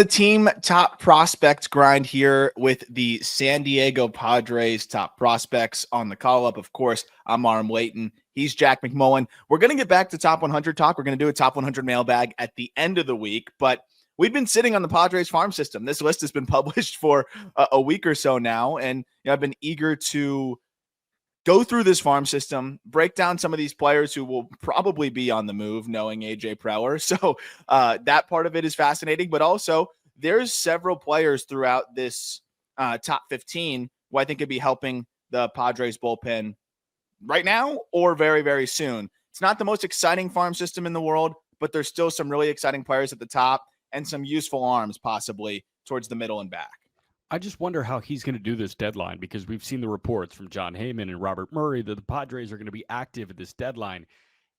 The team top prospects grind here with the San Diego Padres top prospects on the call up. Of course, I'm Aram Layton. He's Jack McMullen. We're going to get back to top 100 talk. We're going to do a top 100 mailbag at the end of the week, but we've been sitting on the Padres farm system. This list has been published for a week or so now, and I've been eager to go through this farm system, break down some of these players who will probably be on the move, knowing AJ Preller. So that part of it is fascinating, but also there's several players throughout this top 15 who I think could be helping the Padres bullpen right now or very, very soon. It's not the most exciting farm system in the world, but there's still some really exciting players at the top and some useful arms possibly towards the middle and back. I just wonder how he's going to do this deadline, because we've seen the reports from John Heyman and Robert Murray that the Padres are going to be active at this deadline.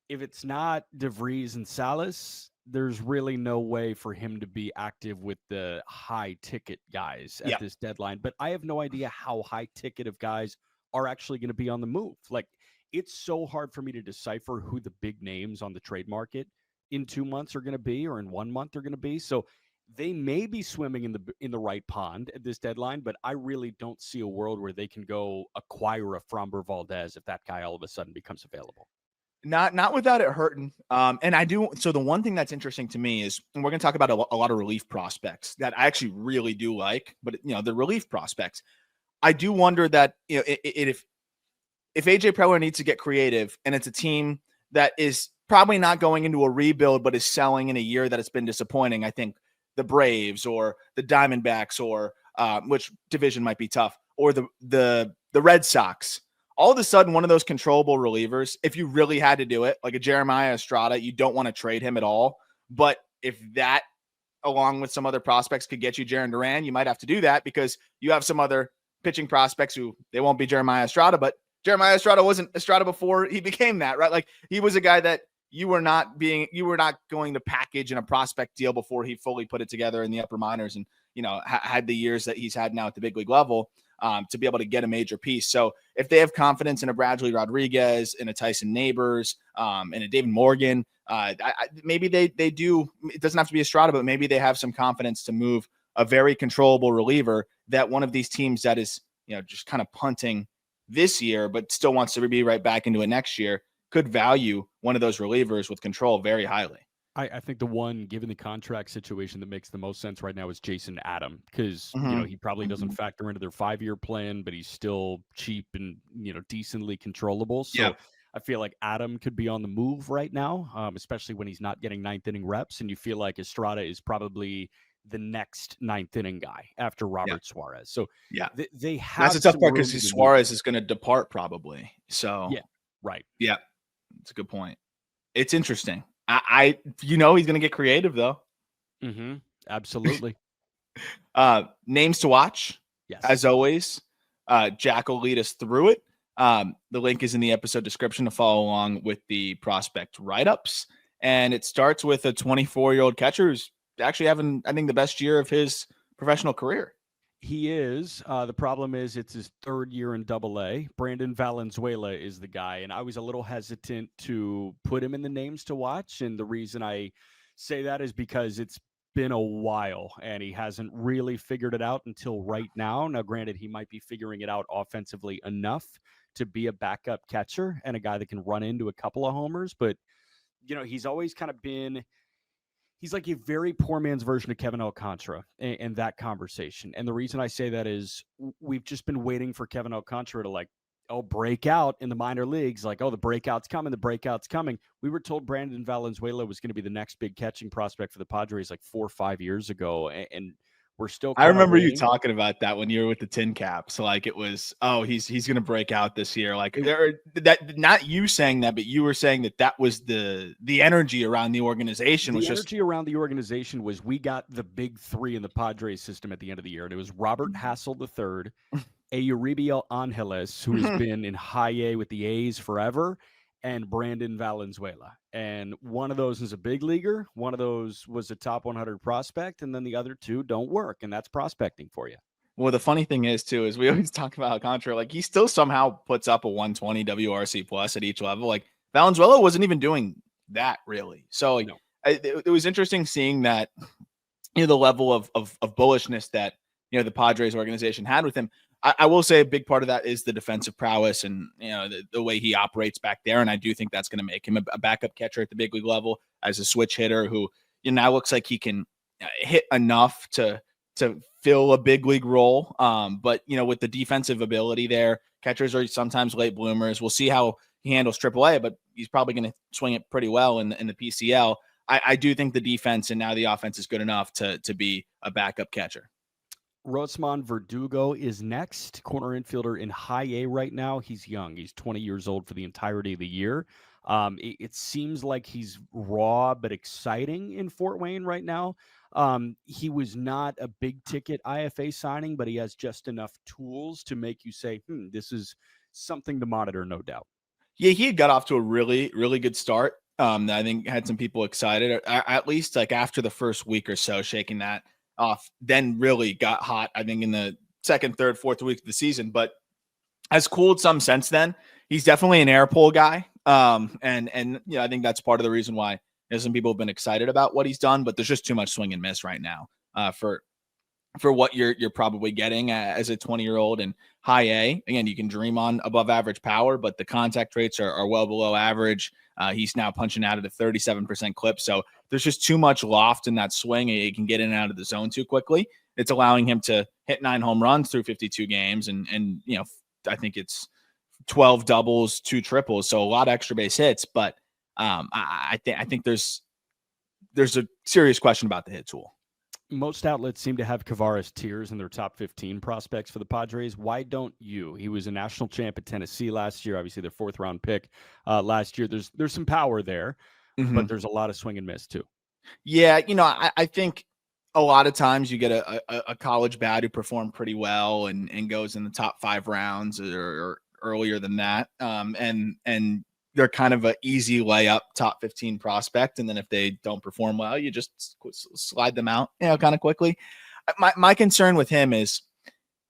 If it's not De Vries and Salas, there's really no way for him to be active with the high ticket guys at this deadline. But I have no idea how high ticket of guys are actually going to be on the move. Like, it's so hard for me to decipher who the big names on the trade market in 2 months are going to be, or in 1 month are going to be. So they may be swimming in the right pond at this deadline, but I really don't see a world where they can go acquire a Framber Valdez if that guy all of a sudden becomes available. Not without it hurting. And I do. So the one thing that's interesting to me is, and we're going to talk about a lot of relief prospects that I actually really do like, but the relief prospects, I do wonder that, if AJ Preller needs to get creative and it's a team that is probably not going into a rebuild, but is selling in a year that it's been disappointing, I think the Braves or the Diamondbacks or which division might be tough, or the Red Sox, all of a sudden one of those controllable relievers, if you really had to do it, like a Jeremiah Estrada, you don't want to trade him at all. But if that, along with some other prospects, could get you Jarren Duran, you might have to do that because you have some other pitching prospects who they won't be Jeremiah Estrada, but Jeremiah Estrada wasn't Estrada before he became that, right? Like, he was a guy that you were not going to package in a prospect deal before he fully put it together in the upper minors and, had the years that he's had now at the big league level to be able to get a major piece. So if they have confidence in a Bradgley Rodriguez, in a Tyson Neighbors, in a David Morgan, maybe they do. It doesn't have to be Estrada, but maybe they have some confidence to move a very controllable reliever that one of these teams that is, just kind of punting this year, but still wants to be right back into it next year, could value one of those relievers with control very highly. I think the one, given the contract situation, that makes the most sense right now is Jason Adam, because he probably doesn't factor into their 5-year plan, but he's still cheap and decently controllable. So I feel like Adam could be on the move right now, especially when he's not getting ninth inning reps, and you feel like Estrada is probably the next ninth inning guy after Robert Suarez. So they have. That's a tough part because Suarez is going to depart probably. So right. Yeah, that's a good point. It's interesting. He's going to get creative though. Mm-hmm. Absolutely. Names to watch. Yes. As always, Jack will lead us through it. The link is in the episode description to follow along with the prospect write-ups. And it starts with a 24-year-old catcher who's actually having, I think, the best year of his professional career. He is. The problem is it's his third year in Double-A. Brandon Valenzuela is the guy, and I was a little hesitant to put him in the names to watch, and the reason I say that is because it's been a while, and he hasn't really figured it out until right now. Now, granted, he might be figuring it out offensively enough to be a backup catcher and a guy that can run into a couple of homers, but, he's always kind of been – he's like a very poor man's version of Kevin Alcantara in that conversation. And the reason I say that is we've just been waiting for Kevin Alcantara to break out in the minor leagues. Like, the breakout's coming. We were told Brandon Valenzuela was going to be the next big catching prospect for the Padres like 4 or 5 years ago. And we're still. I remember you talking about that when you were with the Tin Caps. Like, it was, he's going to break out this year. Like, not you saying that, but you were saying that was the energy around the organization. Around the organization was we got the big three in the Padres system at the end of the year, and it was Robert Hassel III, Euribiel Angeles, who has been in high A with the A's forever, and Brandon Valenzuela. And one of those is a big leaguer. One of those was a top 100 prospect. And then the other two don't work. And that's prospecting for you. Well, the funny thing is, too, is we always talk about Alcantara. Like, he still somehow puts up a 120 WRC plus at each level. Like, Valenzuela wasn't even doing that, really. So it was interesting seeing that the level of bullishness that the Padres organization had with him. I will say a big part of that is the defensive prowess and the way he operates back there, and I do think that's going to make him a backup catcher at the big league level as a switch hitter who now looks like he can hit enough to fill a big league role. But with the defensive ability there, catchers are sometimes late bloomers. We'll see how he handles AAA, but he's probably going to swing it pretty well in the PCL. I do think the defense and now the offense is good enough to be a backup catcher. Rosman Verdugo is next, corner infielder in high A right now. He's young. He's 20 years old for the entirety of the year. It seems like he's raw but exciting in Fort Wayne right now. He was not a big ticket IFA signing, but he has just enough tools to make you say, this is something to monitor, no doubt. Yeah, he had got off to a really, really good start. I think had some people excited, at least like after the first week or so, shaking that off, then really got hot, I think, in the second, third, fourth week of the season, but has cooled some since then. He's definitely an air pull guy. And I think that's part of the reason why some people have been excited about what he's done, but there's just too much swing and miss right now for what you're probably getting as a 20-year-old in high A. Again, you can dream on above average power, but the contact rates are well below average. He's now punching out at a 37% clip. So there's just too much loft in that swing. He can get in and out of the zone too quickly. It's allowing him to hit 9 home runs through 52 games. And I think it's 12 doubles, 2 triples. So a lot of extra base hits, but I think there's a serious question about the hit tool. Most outlets seem to have Kavares Tiers in their top 15 prospects for the Padres. Why don't you? He was a national champ at Tennessee last year, obviously their 4th round pick last year. There's some power there, but there's a lot of swing and miss too. Yeah, I think a lot of times you get a college bat who performed pretty well and goes in the top 5 rounds or earlier than that. And they're kind of an easy layup top 15 prospect. And then if they don't perform well, you just slide them out, kind of quickly. My concern with him is,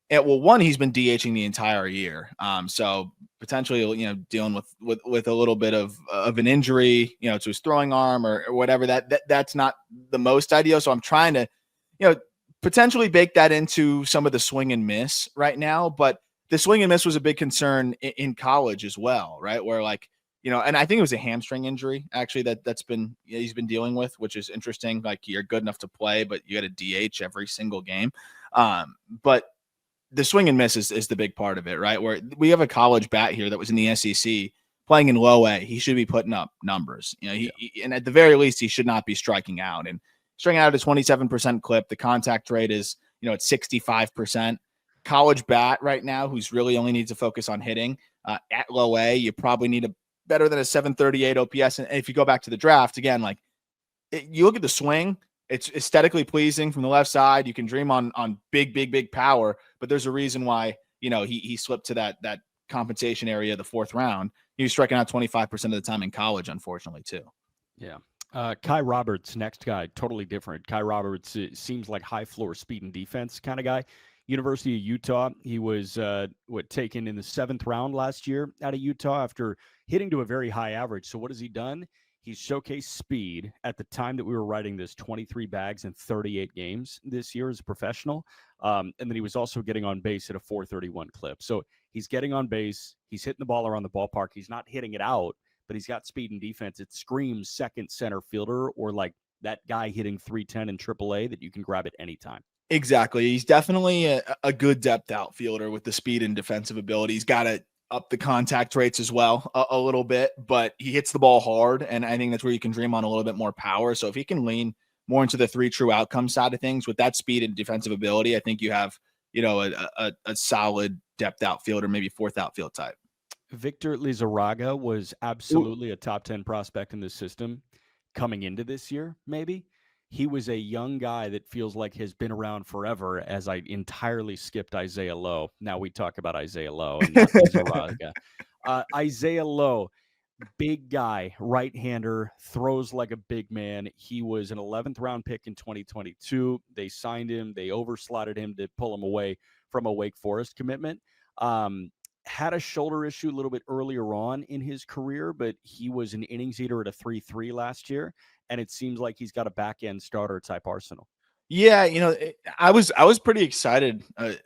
one, he's been DHing the entire year. So potentially, dealing with a little bit of an injury, to his throwing arm or whatever, that's not the most ideal. So I'm trying to, potentially bake that into some of the swing and miss right now. But the swing and miss was a big concern in college as well, right? Where and I think it was a hamstring injury actually that's been he's been dealing with, which is interesting. Like, you're good enough to play, but you got to DH every single game. But the swing and miss is the big part of it, right? Where we have a college bat here that was in the SEC playing in low A. He should be putting up numbers, and at the very least, he should not be striking out. And striking out at a 27% clip, the contact rate is, at 65%. College bat right now, who's really only needs to focus on hitting at low A, you probably need a better than a 738 OPS. And if you go back to the draft again, you look at the swing, it's aesthetically pleasing from the left side. You can dream on big power, but there's a reason why, he slipped to that compensation area, the 4th round. He was striking out 25% of the time in college, unfortunately, too. Yeah. Kai Roberts, next guy, totally different. Kai Roberts seems like high floor speed and defense kind of guy. University of Utah. He was taken in the 7th round last year out of Utah after hitting to a very high average. So what has he done? He's showcased speed at the time that we were writing this, 23 bags in 38 games this year as a professional. And then he was also getting on base at a 431 clip. So he's getting on base. He's hitting the ball around the ballpark. He's not hitting it out, but he's got speed and defense. It screams second center fielder, or like that guy hitting 310 in AAA that you can grab at any time. Exactly. He's definitely a good depth outfielder with the speed and defensive ability. He's got to up the contact rates as well a little bit, but he hits the ball hard. And I think that's where you can dream on a little bit more power. So if he can lean more into the 3 true outcome side of things with that speed and defensive ability, I think you have, a solid depth outfielder, maybe 4th outfield type. Victor Lizarraga was absolutely a top 10 prospect in this system coming into this year, maybe. He was a young guy that feels like has been around forever, as I entirely skipped Isaiah Lowe. Now we talk about Isaiah Lowe and not Lizarraga. Isaiah Lowe, big guy, right-hander, throws like a big man. He was an 11th round pick in 2022. They signed him. They overslotted him to pull him away from a Wake Forest commitment. Had a shoulder issue a little bit earlier on in his career, but he was an innings eater at a 3.3 last year. And it seems like he's got a back-end starter type arsenal. Yeah, I was pretty excited. I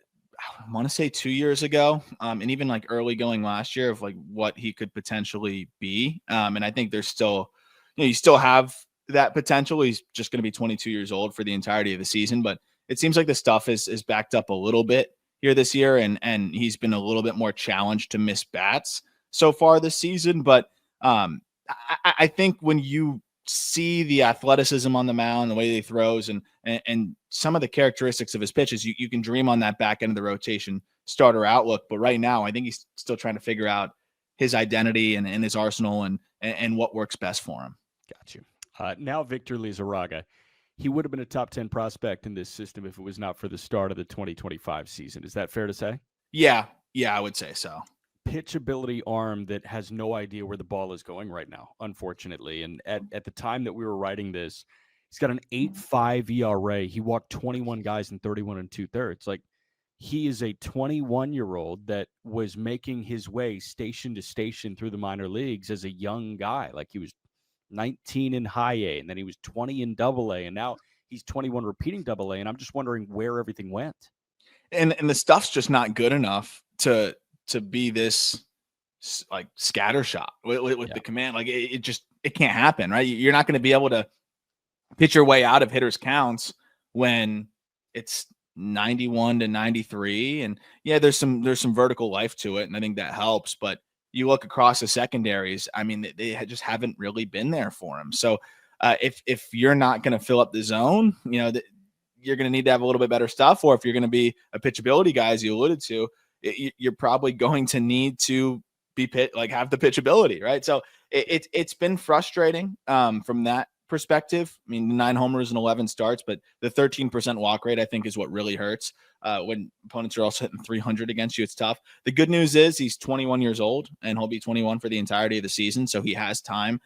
want to say 2 years ago, and even like early going last year of like what he could potentially be. And I think there's still, you still have that potential. He's just going to be 22 years old for the entirety of the season, but it seems like the stuff is backed up a little bit here this year, and he's been a little bit more challenged to miss bats so far this season. But I think when you see the athleticism on the mound, the way he throws, and some of the characteristics of his pitches, you can dream on that back end of the rotation starter outlook. But right now, I think he's still trying to figure out his identity and his arsenal and what works best for him. Got you. Now Victor Lizarraga. He would have been a top 10 prospect in this system if it was not for the start of the 2025 season. Is that fair to say? Yeah, I would say so. Pitchability arm that has no idea where the ball is going right now, unfortunately. And at the time that we were writing this, he's got an 8.5 ERA. He walked 21 guys in 31 2/3. Like, he is a 21-year-old that was making his way station to station through the minor leagues as a young guy. Like, he was 19 in high A, and then he was 20 in double A, and now he's 21 repeating double A. And I'm just wondering where everything went. And the stuff's just not good enough to be this like scattershot with the command. Like it can't happen, right? You're not going to be able to pitch your way out of hitters counts when it's 91 to 93. And yeah, there's some vertical life to it, and I think that helps. But you look across the secondaries, I mean, they just haven't really been there for him. So if you're not going to fill up the zone, you're going to need to have a little bit better stuff. Or if you're going to be a pitchability guy, as you alluded to, you're probably going to need to be have the pitchability, right? So it's been frustrating from that perspective. I mean, 9 homers and 11 starts, but the 13% walk rate, I think, is what really hurts when opponents are also hitting 300 against you. It's tough. The good news is he's 21 years old, and he'll be 21 for the entirety of the season, so he has time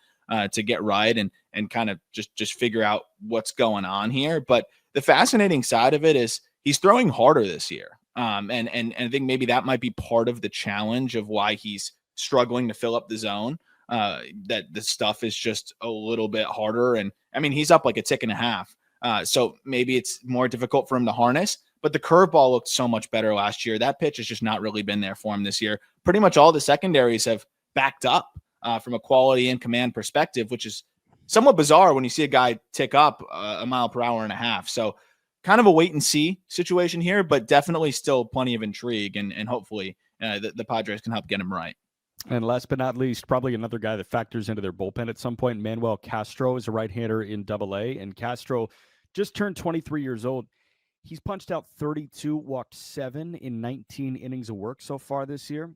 to get right and kind of just figure out what's going on here. But the fascinating side of it is he's throwing harder this year. And I think maybe that might be part of the challenge of why he's struggling to fill up the zone. That the stuff is just a little bit harder. And I mean, he's up like a tick and a half. So maybe it's more difficult for him to harness, but the curveball looked so much better last year. That pitch has just not really been there for him this year. Pretty much all the secondaries have backed up from a quality and command perspective, which is somewhat bizarre when you see a guy tick up a mile per hour and a half. So kind of a wait and see situation here, but definitely still plenty of intrigue, and hopefully the Padres can help get him right. And last but not least, probably another guy that factors into their bullpen at some point, Manuel Castro is a right-hander in Double-A, and Castro just turned 23 years old. He's punched out 32, walked 7 in 19 innings of work so far this year.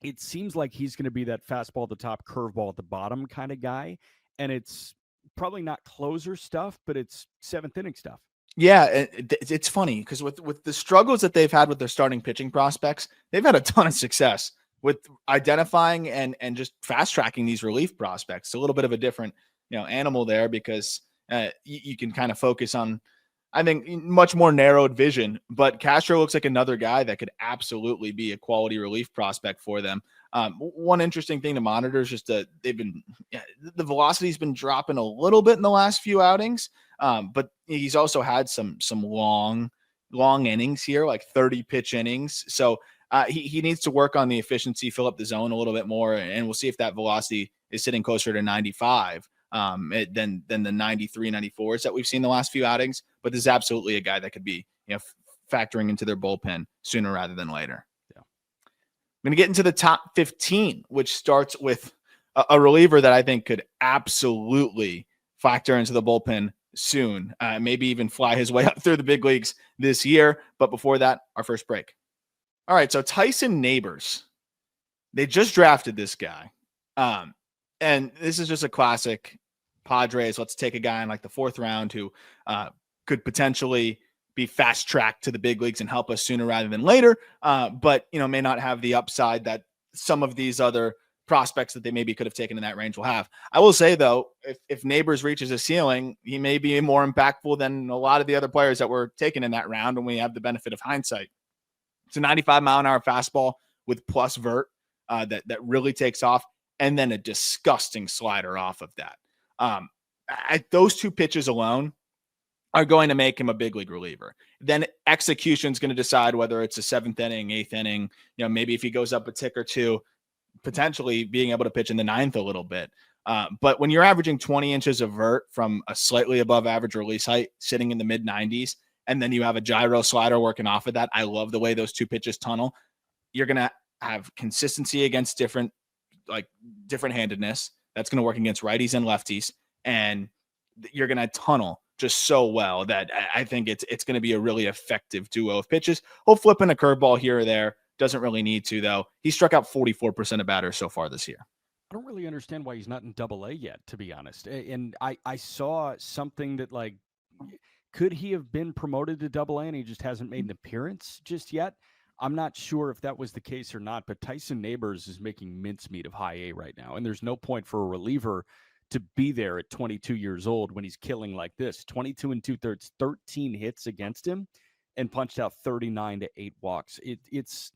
It seems like he's going to be that fastball at the top, curveball at the bottom kind of guy, and it's probably not closer stuff, but it's seventh inning stuff. Yeah, it's funny because with the struggles that they've had with their starting pitching prospects, they've had a ton of success with identifying and just fast tracking these relief prospects. It's a little bit of a different animal there because you can kind of focus on, I think, much more narrowed vision. But Castro looks like another guy that could absolutely be a quality relief prospect for them. One interesting thing to monitor is just that the velocity's been dropping a little bit in the last few outings. But he's also had some long innings here, like 30 pitch innings. So he needs to work on the efficiency, fill up the zone a little bit more, and we'll see if that velocity is sitting closer to 95 than the 93, 94s that we've seen the last few outings. But this is absolutely a guy that could be factoring into their bullpen sooner rather than later. Yeah. I'm going to get into the top 15, which starts with a reliever that I think could absolutely factor into the bullpen soon, maybe even fly his way up through the big leagues this year. But before that, our first break. All right, so Tyson Neighbors, they just drafted this guy. And this is just a classic Padres. Let's take a guy in like the 4th round who could potentially be fast tracked to the big leagues and help us sooner rather than later. But, may not have the upside that some of these other prospects that they maybe could have taken in that range will have. I will say, though, if Neighbors reaches a ceiling, he may be more impactful than a lot of the other players that were taken in that round when we have the benefit of hindsight. It's a 95-mile-an-hour fastball with plus vert that really takes off, and then a disgusting slider off of that. Those two pitches alone, are going to make him a big league reliever. Then execution is going to decide whether it's a 7th inning, 8th inning, maybe if he goes up a tick or two, potentially being able to pitch in the 9th a little bit. But when you're averaging 20 inches of vert from a slightly above average release height sitting in the mid 90s, and then you have a gyro slider working off of that, I love the way those two pitches tunnel. You're going to have consistency against different handedness. That's going to work against righties and lefties. And you're going to tunnel just so well that I think it's going to be a really effective duo of pitches. He'll flip in a curveball here or there. Doesn't really need to, though. He struck out 44% of batters so far this year. I don't really understand why he's not in Double-A yet, to be honest. And I saw something that, like, could he have been promoted to Double-A and he just hasn't made an appearance just yet? I'm not sure if that was the case or not, but Tyson Neighbors is making mincemeat of high A right now, and there's no point for a reliever to be there at 22 years old when he's killing like this. 22 2/3, 13 hits against him, and punched out 39 to 8 walks. It's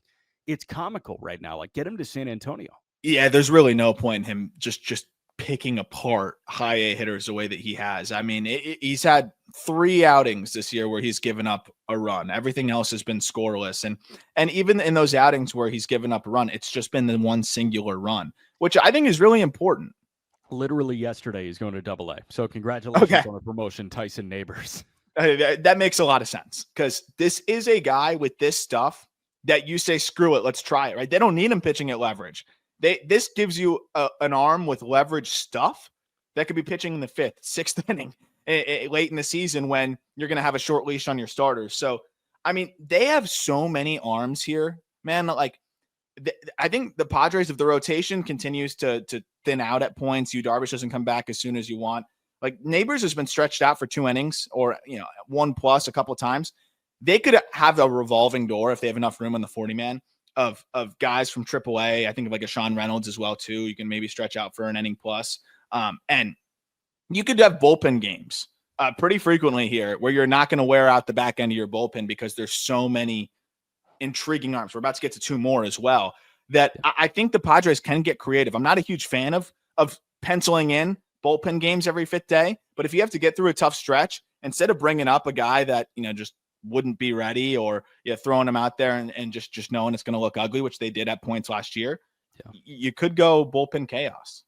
comical right now. Like, get him to San Antonio. Yeah, there's really no point in him just picking apart high A hitters the way that he has. I mean, he's had 3 outings this year where he's given up a run. Everything else has been scoreless. And even in those outings where he's given up a run, it's just been the one singular run, which I think is really important. Literally yesterday, he's going to Double-A. So congratulations on the promotion, Tyson Neighbors. That makes a lot of sense, because this is a guy with this stuff that you say, screw it, let's try it, right? They don't need him pitching at leverage. This gives you an arm with leverage stuff that could be pitching in the 5th, 6th inning late in the season when you're going to have a short leash on your starters. So, I mean, they have so many arms here, man. Like, I think the Padres, if the rotation continues to thin out at points, Darvish doesn't come back as soon as you want. Like, Neighbors has been stretched out for 2 innings or 1+ a couple of times. They could have a revolving door if they have enough room on the 40-man. Of guys from AAA. I think of like a Sean Reynolds as well too. You can maybe stretch out for an inning plus. And you could have bullpen games pretty frequently here where you're not going to wear out the back end of your bullpen because there's so many intriguing arms. We're about to get to 2 more as well that I think the Padres can get creative. I'm not a huge fan of penciling in bullpen games every 5th day, but if you have to get through a tough stretch, instead of bringing up a guy that, just wouldn't be ready, or throwing him out there and just knowing it's going to look ugly, which they did at points last year, you could go bullpen chaos.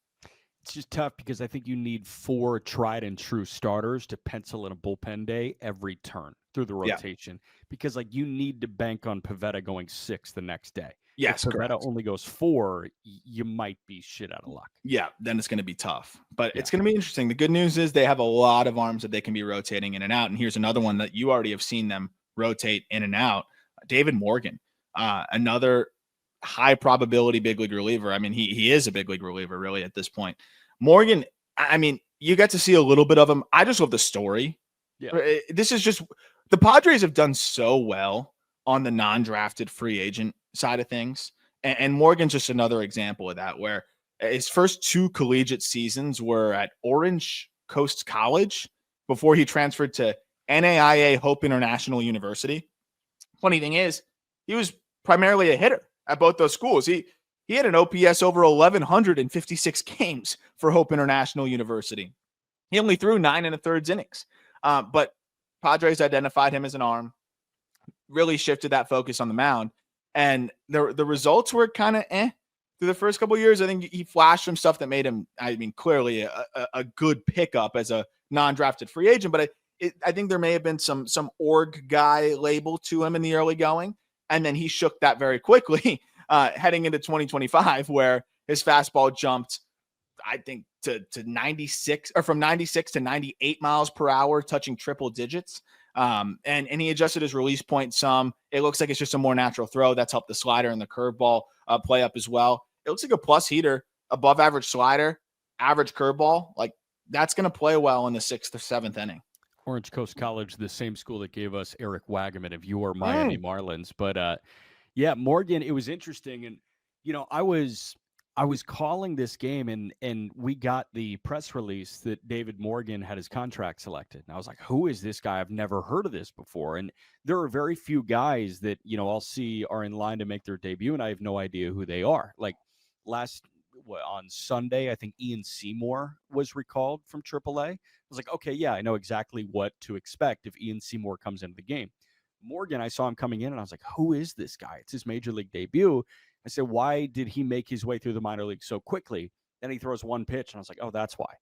It's just tough because I think you need 4 tried and true starters to pencil in a bullpen day every turn through the rotation, because like you need to bank on Pivetta going 6 the next day. Yes, if Pivetta only goes 4, you might be shit out of luck. Yeah, then it's going to be tough. But it's going to be interesting. The good news is they have a lot of arms that they can be rotating in and out. And here's another one that you already have seen them rotate in and out. David Morgan, another high probability big league reliever. I mean, he is a big league reliever really at this point. Morgan, I mean, you get to see a little bit of him. I just love the story. Yeah. This is just, the Padres have done so well on the non-drafted free agent side of things. And Morgan's just another example of that, where his first 2 collegiate seasons were at Orange Coast College before he transferred to NAIA Hope International University. Funny thing is, he was primarily a hitter at both those schools. He had an OPS over 1,156 games for Hope International University. He only threw 9 1/3 innings. But Padres identified him as an arm, really shifted that focus on the mound. And the results were kind of through the first couple of years. I think he flashed some stuff that made him, I mean, clearly a good pickup as a non-drafted free agent. But I think there may have been some org guy label to him in the early going. And then he shook that very quickly heading into 2025, where his fastball jumped, I think, to 96, or from 96 to 98 miles per hour, touching triple digits. And he adjusted his release point some. It looks like it's just a more natural throw. That's helped the slider and the curveball play up as well. It looks like a plus heater, above average slider, average curveball. Like, that's going to play well in the 6th or 7th inning. Orange Coast College, the same school that gave us Eric Wagaman of your Miami Marlins. But yeah, Morgan, it was interesting. And, I was calling this game, and we got the press release that David Morgan had his contract selected. And I was like, who is this guy? I've never heard of this before. And there are very few guys that, I'll see are in line to make their debut, and I have no idea who they are. Like on Sunday, I think Ian Seymour was recalled from AAA. I was like, okay, yeah, I know exactly what to expect if Ian Seymour comes into the game. Morgan, I saw him coming in, and I was like, who is this guy? It's his major league debut. I said, why did he make his way through the minor league so quickly? Then he throws one pitch, and I was like, oh, that's why.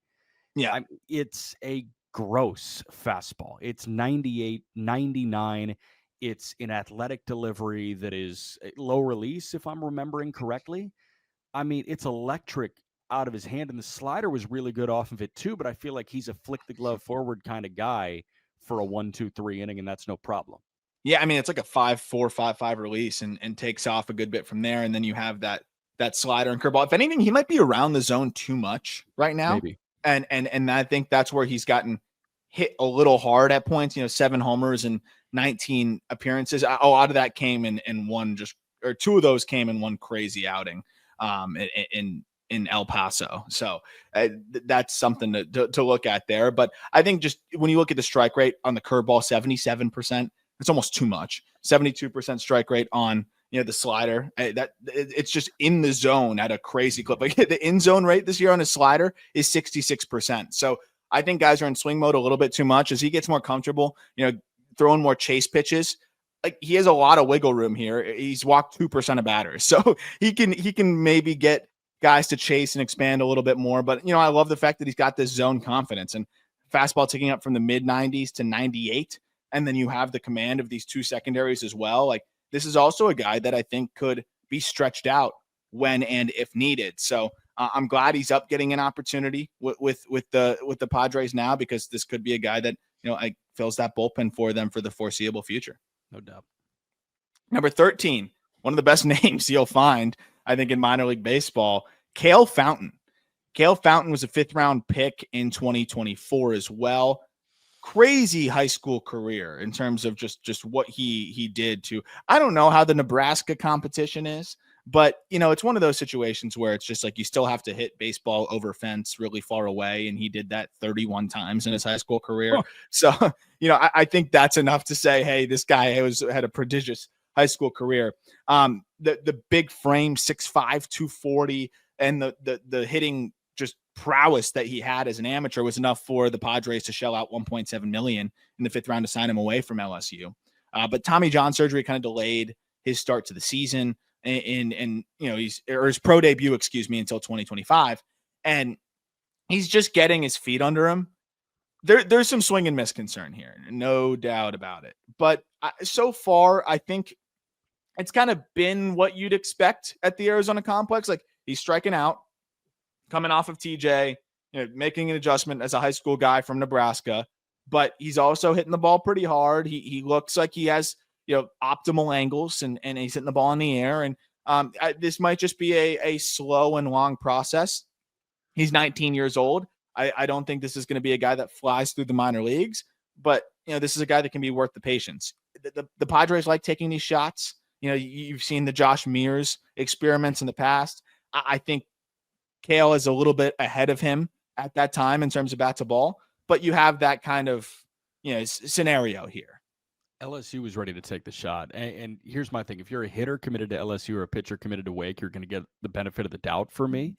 Yeah. It's a gross fastball. It's 98, 99. It's an athletic delivery that is low release, if I'm remembering correctly. I mean, it's electric out of his hand, and the slider was really good off of it too, but I feel like he's a flick the glove forward kind of guy for a 1-2-3 inning, and that's no problem. Yeah, I mean, it's like a 5-4, 5-5 release and takes off a good bit from there. And then you have that slider and curveball. If anything, he might be around the zone too much right now. Maybe. And I think that's where he's gotten hit a little hard at points. 7 homers and 19 appearances. Out of that came in one or 2 of those came in one crazy outing in El Paso. So that's something to look at there. But I think just when you look at the strike rate on the curveball, 77%, it's almost too much. 72% strike rate on the slider. It's just in the zone at a crazy clip. Like the in zone rate this year on his slider is 66%. So I think guys are in swing mode a little bit too much. As he gets more comfortable, throwing more chase pitches, like he has a lot of wiggle room here. He's walked 2% of batters, so he can maybe get guys to chase and expand a little bit more. But I love the fact that he's got this zone confidence and fastball ticking up from the mid 90s to 98, and then you have the command of these 2 secondaries as well. Like this is also a guy that I think could be stretched out when and if needed. So I'm glad he's up getting an opportunity with the Padres now, because this could be a guy that fills that bullpen for them for the foreseeable future. No doubt. Number 13, one of the best names you'll find, I think, in minor league baseball, Kale Fountain. Kale Fountain was a 5th round pick in 2024 as well. Crazy high school career in terms of just what he did to, I don't know how the Nebraska competition is, but it's one of those situations where it's just like you still have to hit baseball over fence really far away, and he did that 31 times in his high school career. So I think that's enough to say, hey, this guy had a prodigious high school career. The big frame, 6'5", 240, and the hitting just prowess that he had as an amateur was enough for the Padres to shell out $1.7 million in the 5th round to sign him away from LSU. But Tommy John surgery kind of delayed his start to the season, and his pro debut, until 2025. And he's just getting his feet under him. There's some swing and miss concern here, no doubt about it. But so far, I think it's kind of been what you'd expect at the Arizona complex. Like he's striking out, coming off of TJ, making an adjustment as a high school guy from Nebraska, but he's also hitting the ball pretty hard. He looks like he has, optimal angles, and he's hitting the ball in the air. And this might just be a slow and long process. He's 19 years old. I don't think this is going to be a guy that flies through the minor leagues, but this is a guy that can be worth the patience. The Padres like taking these shots. You've seen the Josh Mears experiments in the past. I think Kale is a little bit ahead of him at that time in terms of bat to ball, but you have that kind of scenario here. LSU was ready to take the shot. And here's my thing. If you're a hitter committed to LSU or a pitcher committed to Wake, you're going to get the benefit of the doubt for me.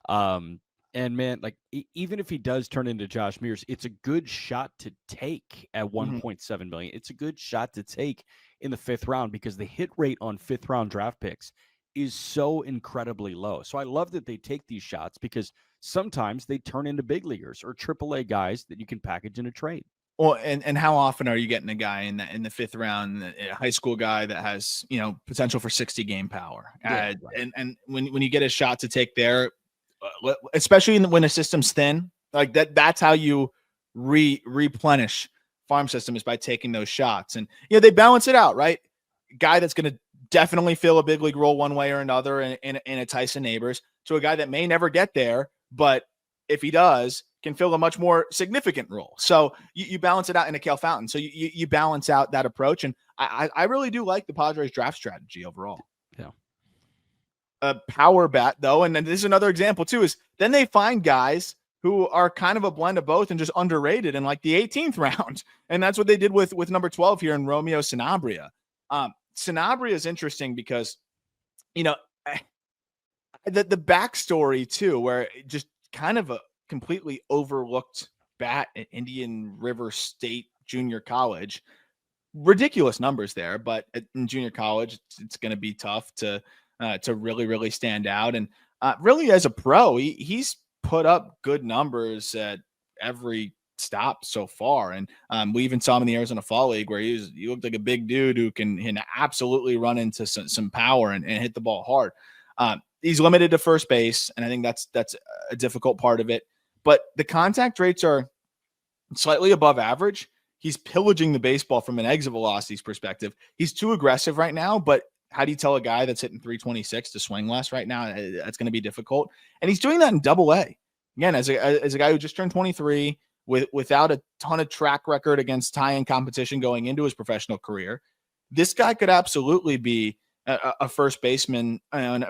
And man, like even if he does turn into Josh Mears, it's a good shot to take at 1.7 million. It's a good shot to take in the 5th round, because the hit rate on 5th round draft picks is so incredibly low. So I love that they take these shots, because sometimes they turn into big leaguers or AAA guys that you can package in a trade. Well, and how often are you getting a guy in the 5th round, a high school guy that has, potential for 60 game power? Yeah, right. And when you get a shot to take there, especially when a system's thin, like that's how you replenish farm system, is by taking those shots. And, they balance it out, right? Guy that's going to definitely fill a big league role one way or another in a Tyson Neighbors, to a guy that may never get there, but if he does, can fill a much more significant role. So you balance it out in a Kale Fountain. So you balance out that approach. And I really do like the Padres draft strategy overall. Yeah. A power bat though. And then this is another example too, is then they find guys who are kind of a blend of both and just underrated in like the 18th round. And that's what they did with number 12 here in Romeo Sanabria. Sanabria is interesting because, I the backstory too, where it just kind of a completely overlooked bat at Indian River State Junior College. Ridiculous numbers there, but in junior college, it's going to be tough to really stand out. And really, as a pro, he's put up good numbers at every stop so far. And we even saw him in the Arizona Fall League, where he looked like a big dude who can absolutely run into some power and hit the ball hard. He's limited to first base, and I think that's a difficult part of it. But the contact rates are slightly above average. He's pillaging the baseball from an exit velocities perspective. He's too aggressive right now, but how do you tell a guy that's hitting 326 to swing less right now? That's going to be difficult. And he's doing that in Double A. Again, as a guy who just turned 23 without a ton of track record against tie-in competition going into his professional career, this guy could absolutely be a first baseman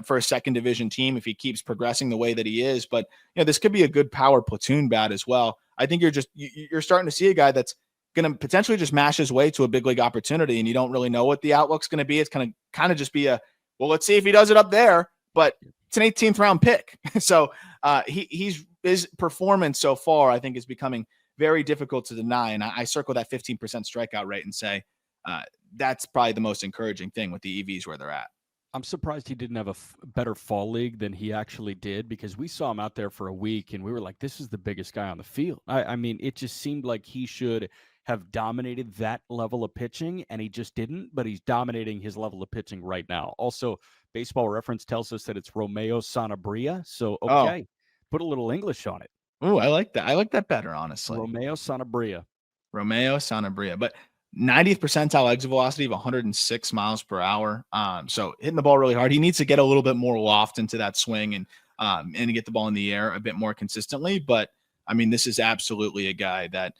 for a second division team if he keeps progressing the way that he is. But this could be a good power platoon bat as well. I think you're starting to see a guy that's going to potentially just mash his way to a big league opportunity, and you don't really know what the outlook's going to be. It's kind of just be let's see if he does it up there, but it's an 18th round pick. So his performance so far, I think, is becoming very difficult to deny. And I circle that 15% strikeout rate and say that's probably the most encouraging thing with the EVs where they're at. I'm surprised he didn't have a better fall league than he actually did, because we saw him out there for a week and we were like, this is the biggest guy on the field. I mean, it just seemed like he should have dominated that level of pitching, and he just didn't, but he's dominating his level of pitching right now. Also, Baseball Reference tells us that it's Romeo Sanabria. So, okay, put a little English on it. Oh, I like that. I like that better, honestly. Romeo Sanabria. But 90th percentile exit velocity of 106 miles per hour. So hitting the ball really hard. He needs to get a little bit more loft into that swing and get the ball in the air a bit more consistently. But I mean, this is absolutely a guy that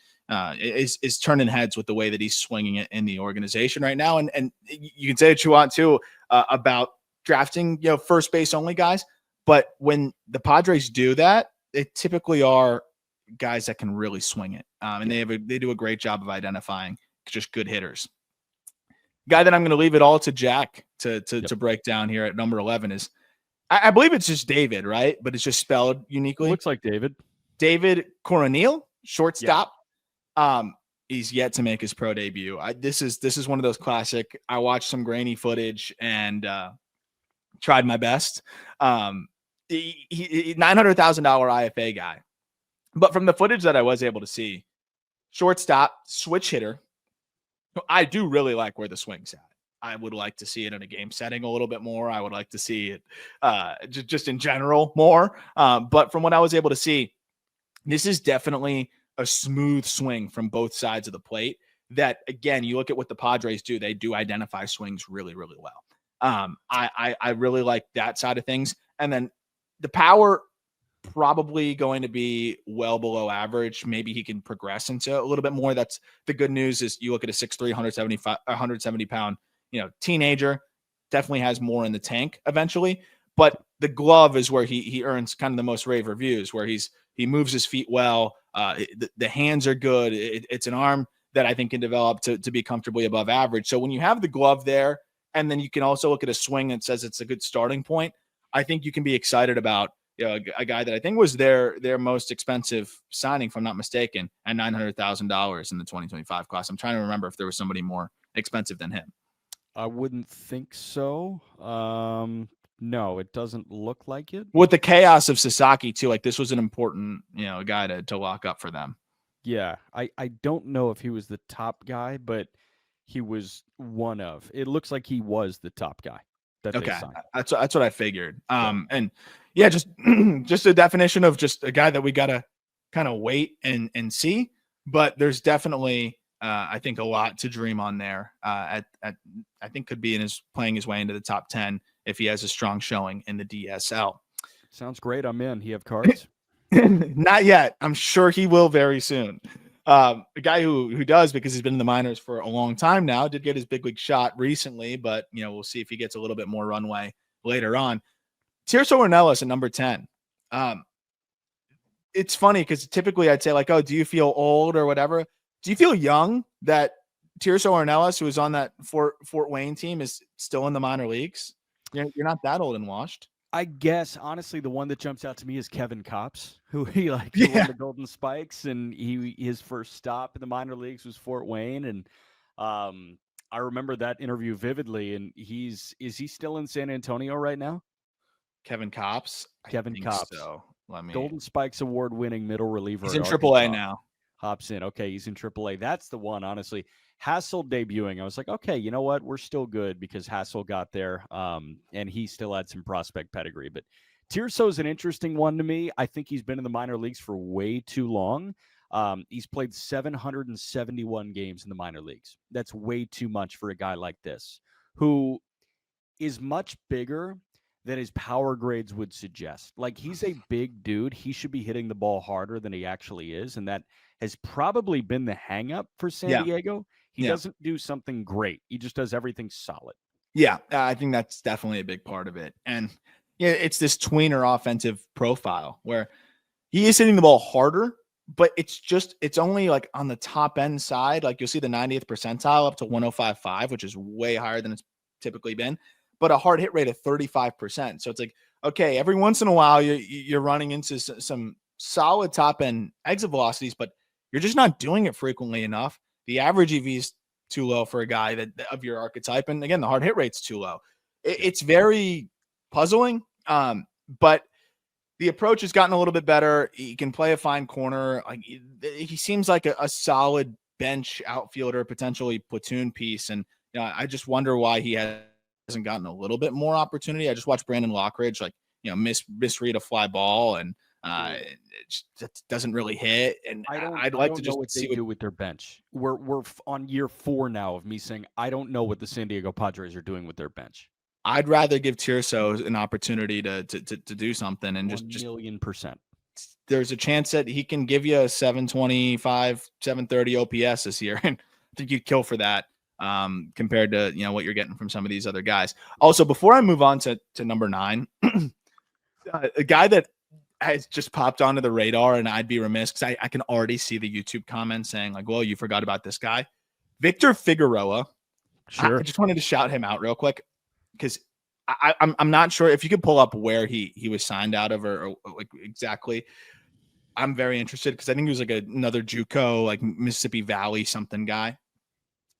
is turning heads with the way that he's swinging it in the organization right now. And you can say what you want to about drafting, first base only guys. But when the Padres do that, they typically are guys that can really swing it. And they do a great job of identifying just good hitters. Guy that I'm going to leave it all to Jack to break down here at number 11 is, I believe it's just David, right? But it's just spelled uniquely. Looks like David. Deivid Coronil, shortstop. Yeah. He's yet to make his pro debut. This is one of those classic. I watched some grainy footage and tried my best. He $900,000 IFA guy, but from the footage that I was able to see, shortstop, switch hitter. I do really like where the swing's at. I would like to see it in a game setting a little bit more. I would like to see it just in general more. But from what I was able to see, this is definitely a smooth swing from both sides of the plate that, again, you look at what the Padres do. They do identify swings really, really well. I really like that side of things. And then the power probably going to be well below average. Maybe he can progress into a little bit more. That's the good news. Is you look at a 6'3", 170 pound, teenager, definitely has more in the tank eventually. But the glove is where he earns kind of the most rave reviews, where he moves his feet well. The hands are good. It's an arm that I think can develop to be comfortably above average. So when you have the glove there, and then you can also look at a swing that says it's a good starting point, I think you can be excited about a guy that I think was their most expensive signing, if I'm not mistaken, at $900,000 in the 2025 class. I'm trying to remember if there was somebody more expensive than him. I wouldn't think so. No, it doesn't look like it. With the chaos of Sasaki too, like this was an important, guy to lock up for them. Yeah, I don't know if he was the top guy, but he was one of. It looks like he was the top guy. Okay, that's what I figured. And yeah, just just a definition of just a guy that we gotta kind of wait and see. But there's definitely I think a lot to dream on there. I think could be playing his way into the top 10 if he has a strong showing in the DSL. Sounds great. I'm in. He have cards? Not yet. I'm sure he will very soon. A guy who does, because he's been in the minors for a long time now, did get his big league shot recently, but we'll see if he gets a little bit more runway later on. Tirso Ornelas at number 10. It's funny because typically I'd say like, oh, do you feel old or whatever? Do you feel young that Tirso Ornelas, who is on that Fort Wayne team, is still in the minor leagues? You're not that old and washed. I guess honestly, the one that jumps out to me is Kevin Kopps, who he won Yeah. the Golden Spikes, and his first stop in the minor leagues was Fort Wayne, and I remember that interview vividly. And is he still in San Antonio right now? Kevin Kopps. I Kevin think Kopps, so. Let me. Golden Spikes award-winning middle reliever He's at in AAA Arkansas. now. Hops in. Okay, he's in AAA. That's the one, honestly. Hassel debuting. I was like, okay, you know what? We're still good because Hassel got there, and he still had some prospect pedigree. But Tirso's an interesting one to me. I think he's been in the minor leagues for way too long. He's played 771 games in the minor leagues. That's way too much for a guy like this, who is much bigger than his power grades would suggest. Like, he's a big dude. He should be hitting the ball harder than he actually is. And that has probably been the hang up for San Yeah. Diego. He Yeah. doesn't do something great. He just does everything solid. Yeah, I think that's definitely a big part of it. And yeah, it's this tweener offensive profile where he is hitting the ball harder, but it's only like on the top end side. Like, you'll see the 90th percentile up to 105.5, which is way higher than it's typically been, but a hard hit rate of 35%. So it's like, okay, every once in a while you're running into some solid top end exit velocities, but you're just not doing it frequently enough. The average EV is too low for a guy that of your archetype, and again, the hard hit rate's too low. It's very puzzling, but the approach has gotten a little bit better. He can play a fine corner. Like, he seems like a solid bench outfielder, potentially platoon piece. And I just wonder why he hasn't gotten a little bit more opportunity. I just watched Brandon Lockridge, misread a fly ball, and it just doesn't really hit. And I'd like to just know what see they do with their bench. We're on year 4 now of me saying I don't know what the San Diego Padres are doing with their bench. I'd rather give Tirso an opportunity to do something, and just 1,000,000%. There's a chance that he can give you a 725, 730 OPS this year. And I think you'd kill for that, compared to, what you're getting from some of these other guys. Also, before I move on to number 9, a guy that has just popped onto the radar, and I'd be remiss because I can already see the YouTube comments saying like, well, you forgot about this guy, Victor Figueroa. Sure. I just wanted to shout him out real quick, because I'm not sure if you could pull up where he was signed out of, or like exactly. I'm very interested because I think he was like another JUCO, like Mississippi Valley something guy.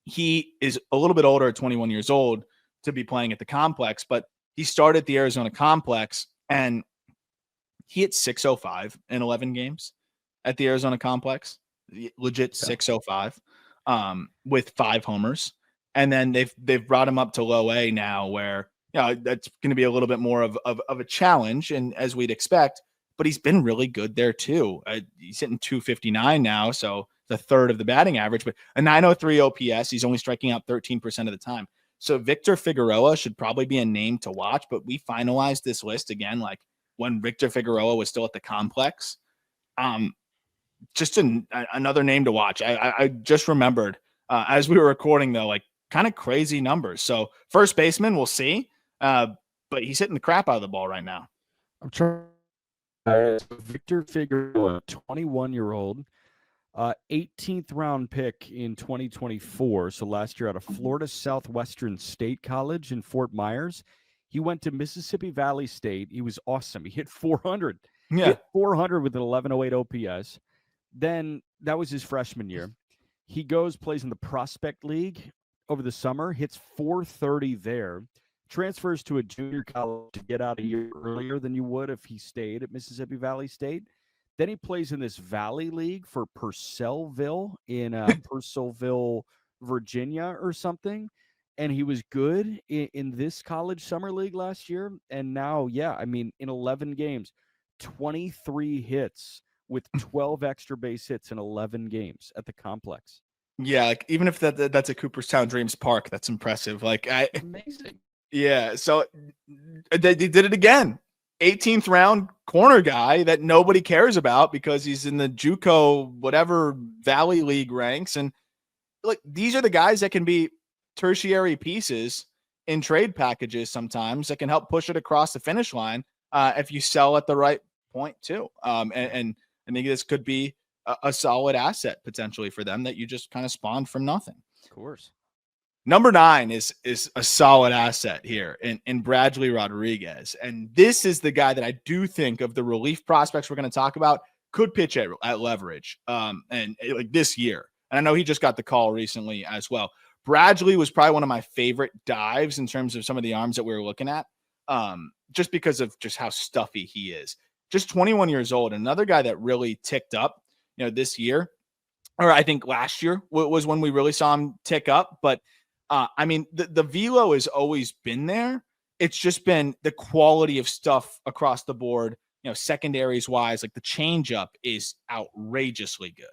He is a little bit older at 21 years old to be playing at the complex, but he started the Arizona complex and he hit 605 in 11 games at the Arizona complex. Legit 605, with 5 homers. And then they've brought him up to low A now, where that's going to be a little bit more of a challenge, and as we'd expect. But he's been really good there too. He's hitting 259 now, so the third of the batting average, but a 903 OPS. He's only striking out 13% of the time. So Victor Figueroa should probably be a name to watch. But we finalized this list again, like when Victor Figueroa was still at the complex. Just another name to watch. I just remembered as we were recording, though, like kind of crazy numbers. So first baseman, we'll see. But he's hitting the crap out of the ball right now. I'm trying. Victor Figueroa, 21-year-old, 18th round pick in 2024. So last year out of Florida Southwestern State College in Fort Myers. He went to Mississippi Valley State. He was awesome. He hit 400. Yeah. Hit 400 with an 1108 OPS. Then that was his freshman year. He plays in the Prospect League over the summer, hits 430 there. Transfers to a junior college to get out a year earlier than you would if he stayed at Mississippi Valley State. Then he plays in this Valley League for Purcellville in Purcellville, Virginia or something. And he was good in this college summer league last year. And now, in 11 games, 23 hits with 12 extra base hits in 11 games at the complex. Yeah, like even if that's a Cooperstown Dreams Park, that's impressive. Amazing. Yeah, so they did it again. 18th round corner guy that nobody cares about because he's in the JUCO whatever Valley League ranks, and like these are the guys that can be tertiary pieces in trade packages sometimes that can help push it across the finish line if you sell at the right point too. And I think this could be a solid asset potentially for them that you just kind of spawned from nothing. Of course. Number 9 is a solid asset here in Bradgley Rodriguez. And this is the guy that I do think of the relief prospects we're going to talk about could pitch at leverage like this year. And I know he just got the call recently as well. Bradgley was probably one of my favorite dives in terms of some of the arms that we were looking at, just because of just how stuffy he is. Just 21 years old. Another guy that really ticked up, this year, or I think last year was when we really saw him tick up. But I mean, the velo has always been there. It's just been the quality of stuff across the board, secondaries wise, like the changeup is outrageously good.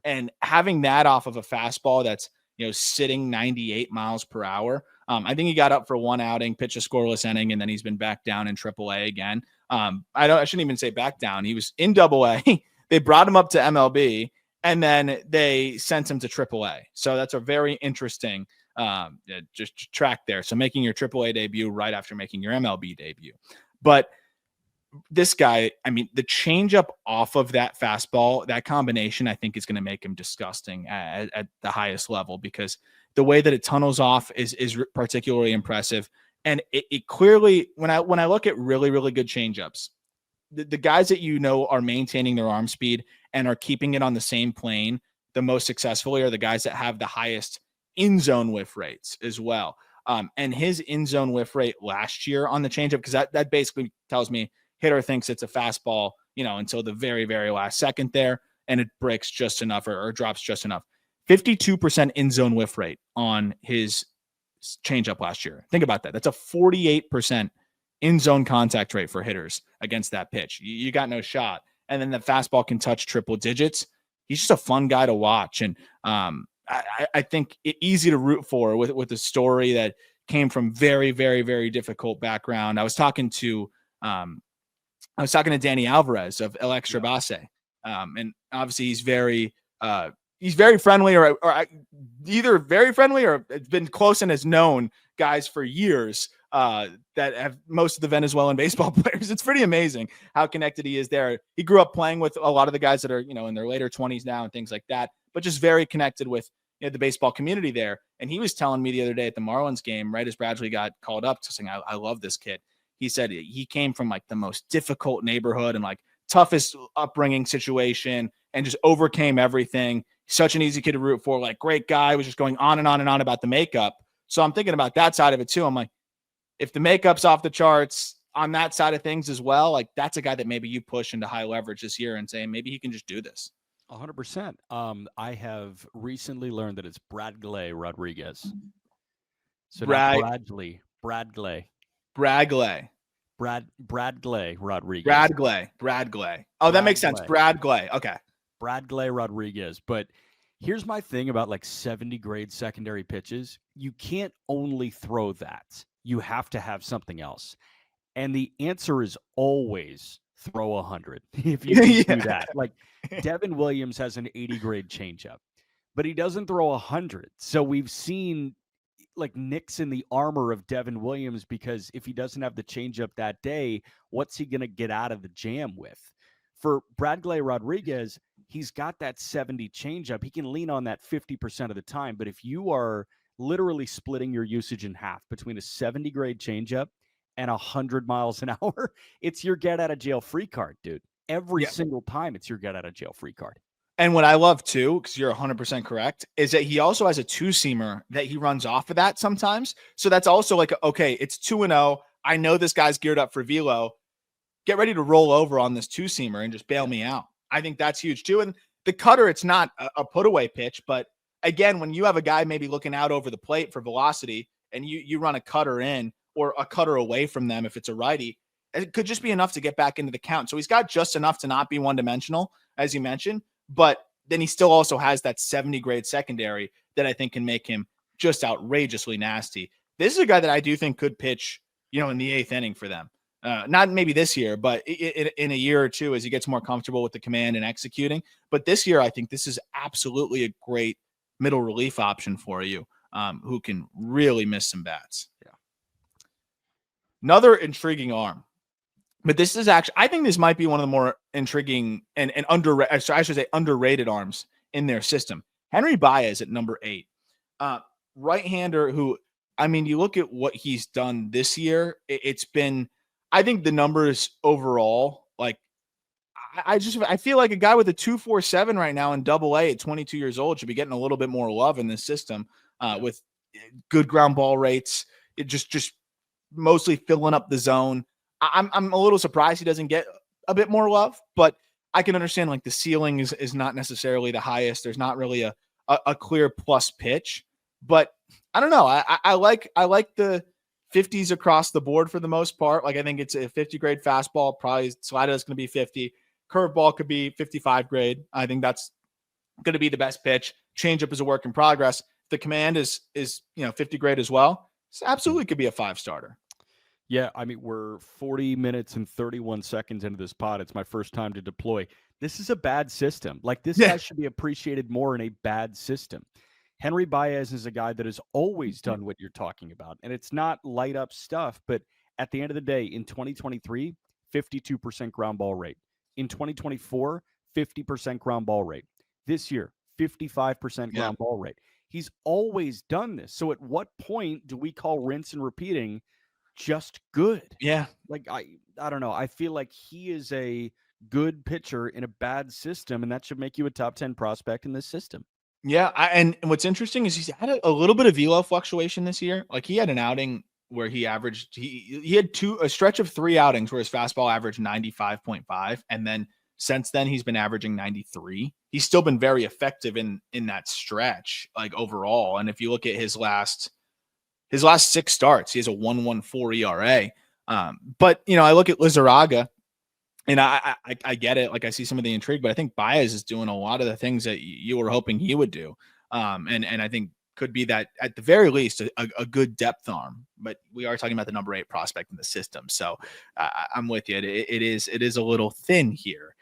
And having that off of a fastball that's, sitting 98 miles per hour. I think he got up for one outing, pitched a scoreless inning, and then he's been back down in AAA again. I shouldn't even say back down. He was in AA. They brought him up to MLB, and then they sent him to AAA. So that's a very interesting just track there. So making your AAA debut right after making your MLB debut. But this guy, I mean, the changeup off of that fastball, that combination, I think is going to make him disgusting at the highest level, because the way that it tunnels off is particularly impressive. And it clearly, when I look at really, really good changeups, the guys that are maintaining their arm speed and are keeping it on the same plane the most successfully are the guys that have the highest in-zone whiff rates as well. And his in-zone whiff rate last year on the changeup, because that basically tells me hitter thinks it's a fastball, until the very, very last second there, and it breaks just enough or drops just enough. 52% in-zone whiff rate on his changeup last year. Think about that. That's a 48% in-zone contact rate for hitters against that pitch. You got no shot. And then the fastball can touch triple digits. He's just a fun guy to watch. And I think easy to root for with a story that came from very, very, very difficult background. I was talking to Danny Alvarez of El Extra Base. And obviously he's very friendly or either very friendly or it's been close and has known guys for years that have most of the Venezuelan baseball players. It's pretty amazing how connected he is there. He grew up playing with a lot of the guys that are, in their later 20s now and things like that, but just very connected with the baseball community there. And he was telling me the other day at the Marlins game, right as Bradgley got called up, saying, I love this kid. He said he came from like the most difficult neighborhood and like toughest upbringing situation and just overcame everything. Such an easy kid to root for, like great guy, was just going on and on and on about the makeup. So I'm thinking about that side of it too. I'm like, if the makeup's off the charts on that side of things as well, like that's a guy that maybe you push into high leverage this year and say, maybe he can just do this. 100%. I have recently learned that it's Bradgley Rodriguez. So not Bradgley. Bradgley Rodriguez. Bradgley. Oh, that makes sense. Bradgley. Okay. Bradgley Rodriguez. But here's my thing about like 70 grade secondary pitches. You can't only throw that. You have to have something else. And the answer is always throw 100 if you can do that. Like Devin Williams has an 80 grade changeup, but he doesn't throw 100. So we've seen like nicks in the armor of Devin Williams, because if he doesn't have the changeup that day, what's he going to get out of the jam with? For Bradgley Rodriguez, he's got that 70 changeup. He can lean on that 50% of the time. But if you are literally splitting your usage in half between a 70 grade changeup and 100 miles an hour, it's your get out of jail free card, dude. Every single time it's your get out of jail free card. And what I love too, because you're 100% correct, is that he also has a 2-seamer that he runs off of that sometimes. So that's also like, okay, it's 2-0. I know this guy's geared up for velo. Get ready to roll over on this 2-seamer and just bail me out. I think that's huge too. And the cutter, it's not a put away pitch, but again, when you have a guy maybe looking out over the plate for velocity and you run a cutter in or a cutter away from them, if it's a righty, it could just be enough to get back into the count. So he's got just enough to not be one-dimensional, as you mentioned, but then he still also has that 70 grade secondary that I think can make him just outrageously nasty. This is a guy that I do think could pitch, in the 8th inning for them. Not maybe this year, but in a year or two as he gets more comfortable with the command and executing. But this year, I think this is absolutely a great middle relief option for you, who can really miss some bats. Yeah. Another intriguing arm. But this is actually, I think this might be one of the more intriguing and underrated arms in their system. Henry Baez at number 8. right-hander who, I mean, you look at what he's done this year, it's been, I think the numbers overall, like, I feel like a guy with a 2.47 right now in Double A at 22 years old should be getting a little bit more love in this system with good ground ball rates. It just mostly filling up the zone. I'm a little surprised he doesn't get a bit more love, but I can understand like the ceiling is not necessarily the highest. There's not really a clear plus pitch, but I don't know. I like the 50s across the board for the most part. Like I think it's a 50 grade fastball. Probably slider is going to be 50. Curveball could be 55 grade. I think that's going to be the best pitch. Changeup is a work in progress. The command is 50 grade as well. So absolutely could be a 5-starter. Yeah, I mean, we're 40 minutes and 31 seconds into this pod. It's my first time to deploy. This is a bad system. Like, this guy should be appreciated more in a bad system. Henry Baez is a guy that has always done what you're talking about. And it's not light up stuff, but at the end of the day, in 2023, 52% ground ball rate. In 2024, 50% ground ball rate. This year, 55% ground ball rate. He's always done this. So at what point do we call rinse and repeating just good? Yeah. Like, I don't know. I feel like he is a good pitcher in a bad system, and that should make you a top 10 prospect in this system. Yeah. And what's interesting is he's had a little bit of velo fluctuation this year. Like he had an outing where he averaged, he had a stretch of 3 outings where his fastball averaged 95.5. And then since then he's been averaging 93. He's still been very effective in that stretch, like overall. And if you look at his last 6 starts, he has a 1.14 ERA. But I look at Lizarraga, and I get it. Like I see some of the intrigue, but I think Baez is doing a lot of the things that you were hoping he would do. And I think could be that at the very least a good depth arm. But we are talking about the number 8 prospect in the system, so I'm with you. It is a little thin here.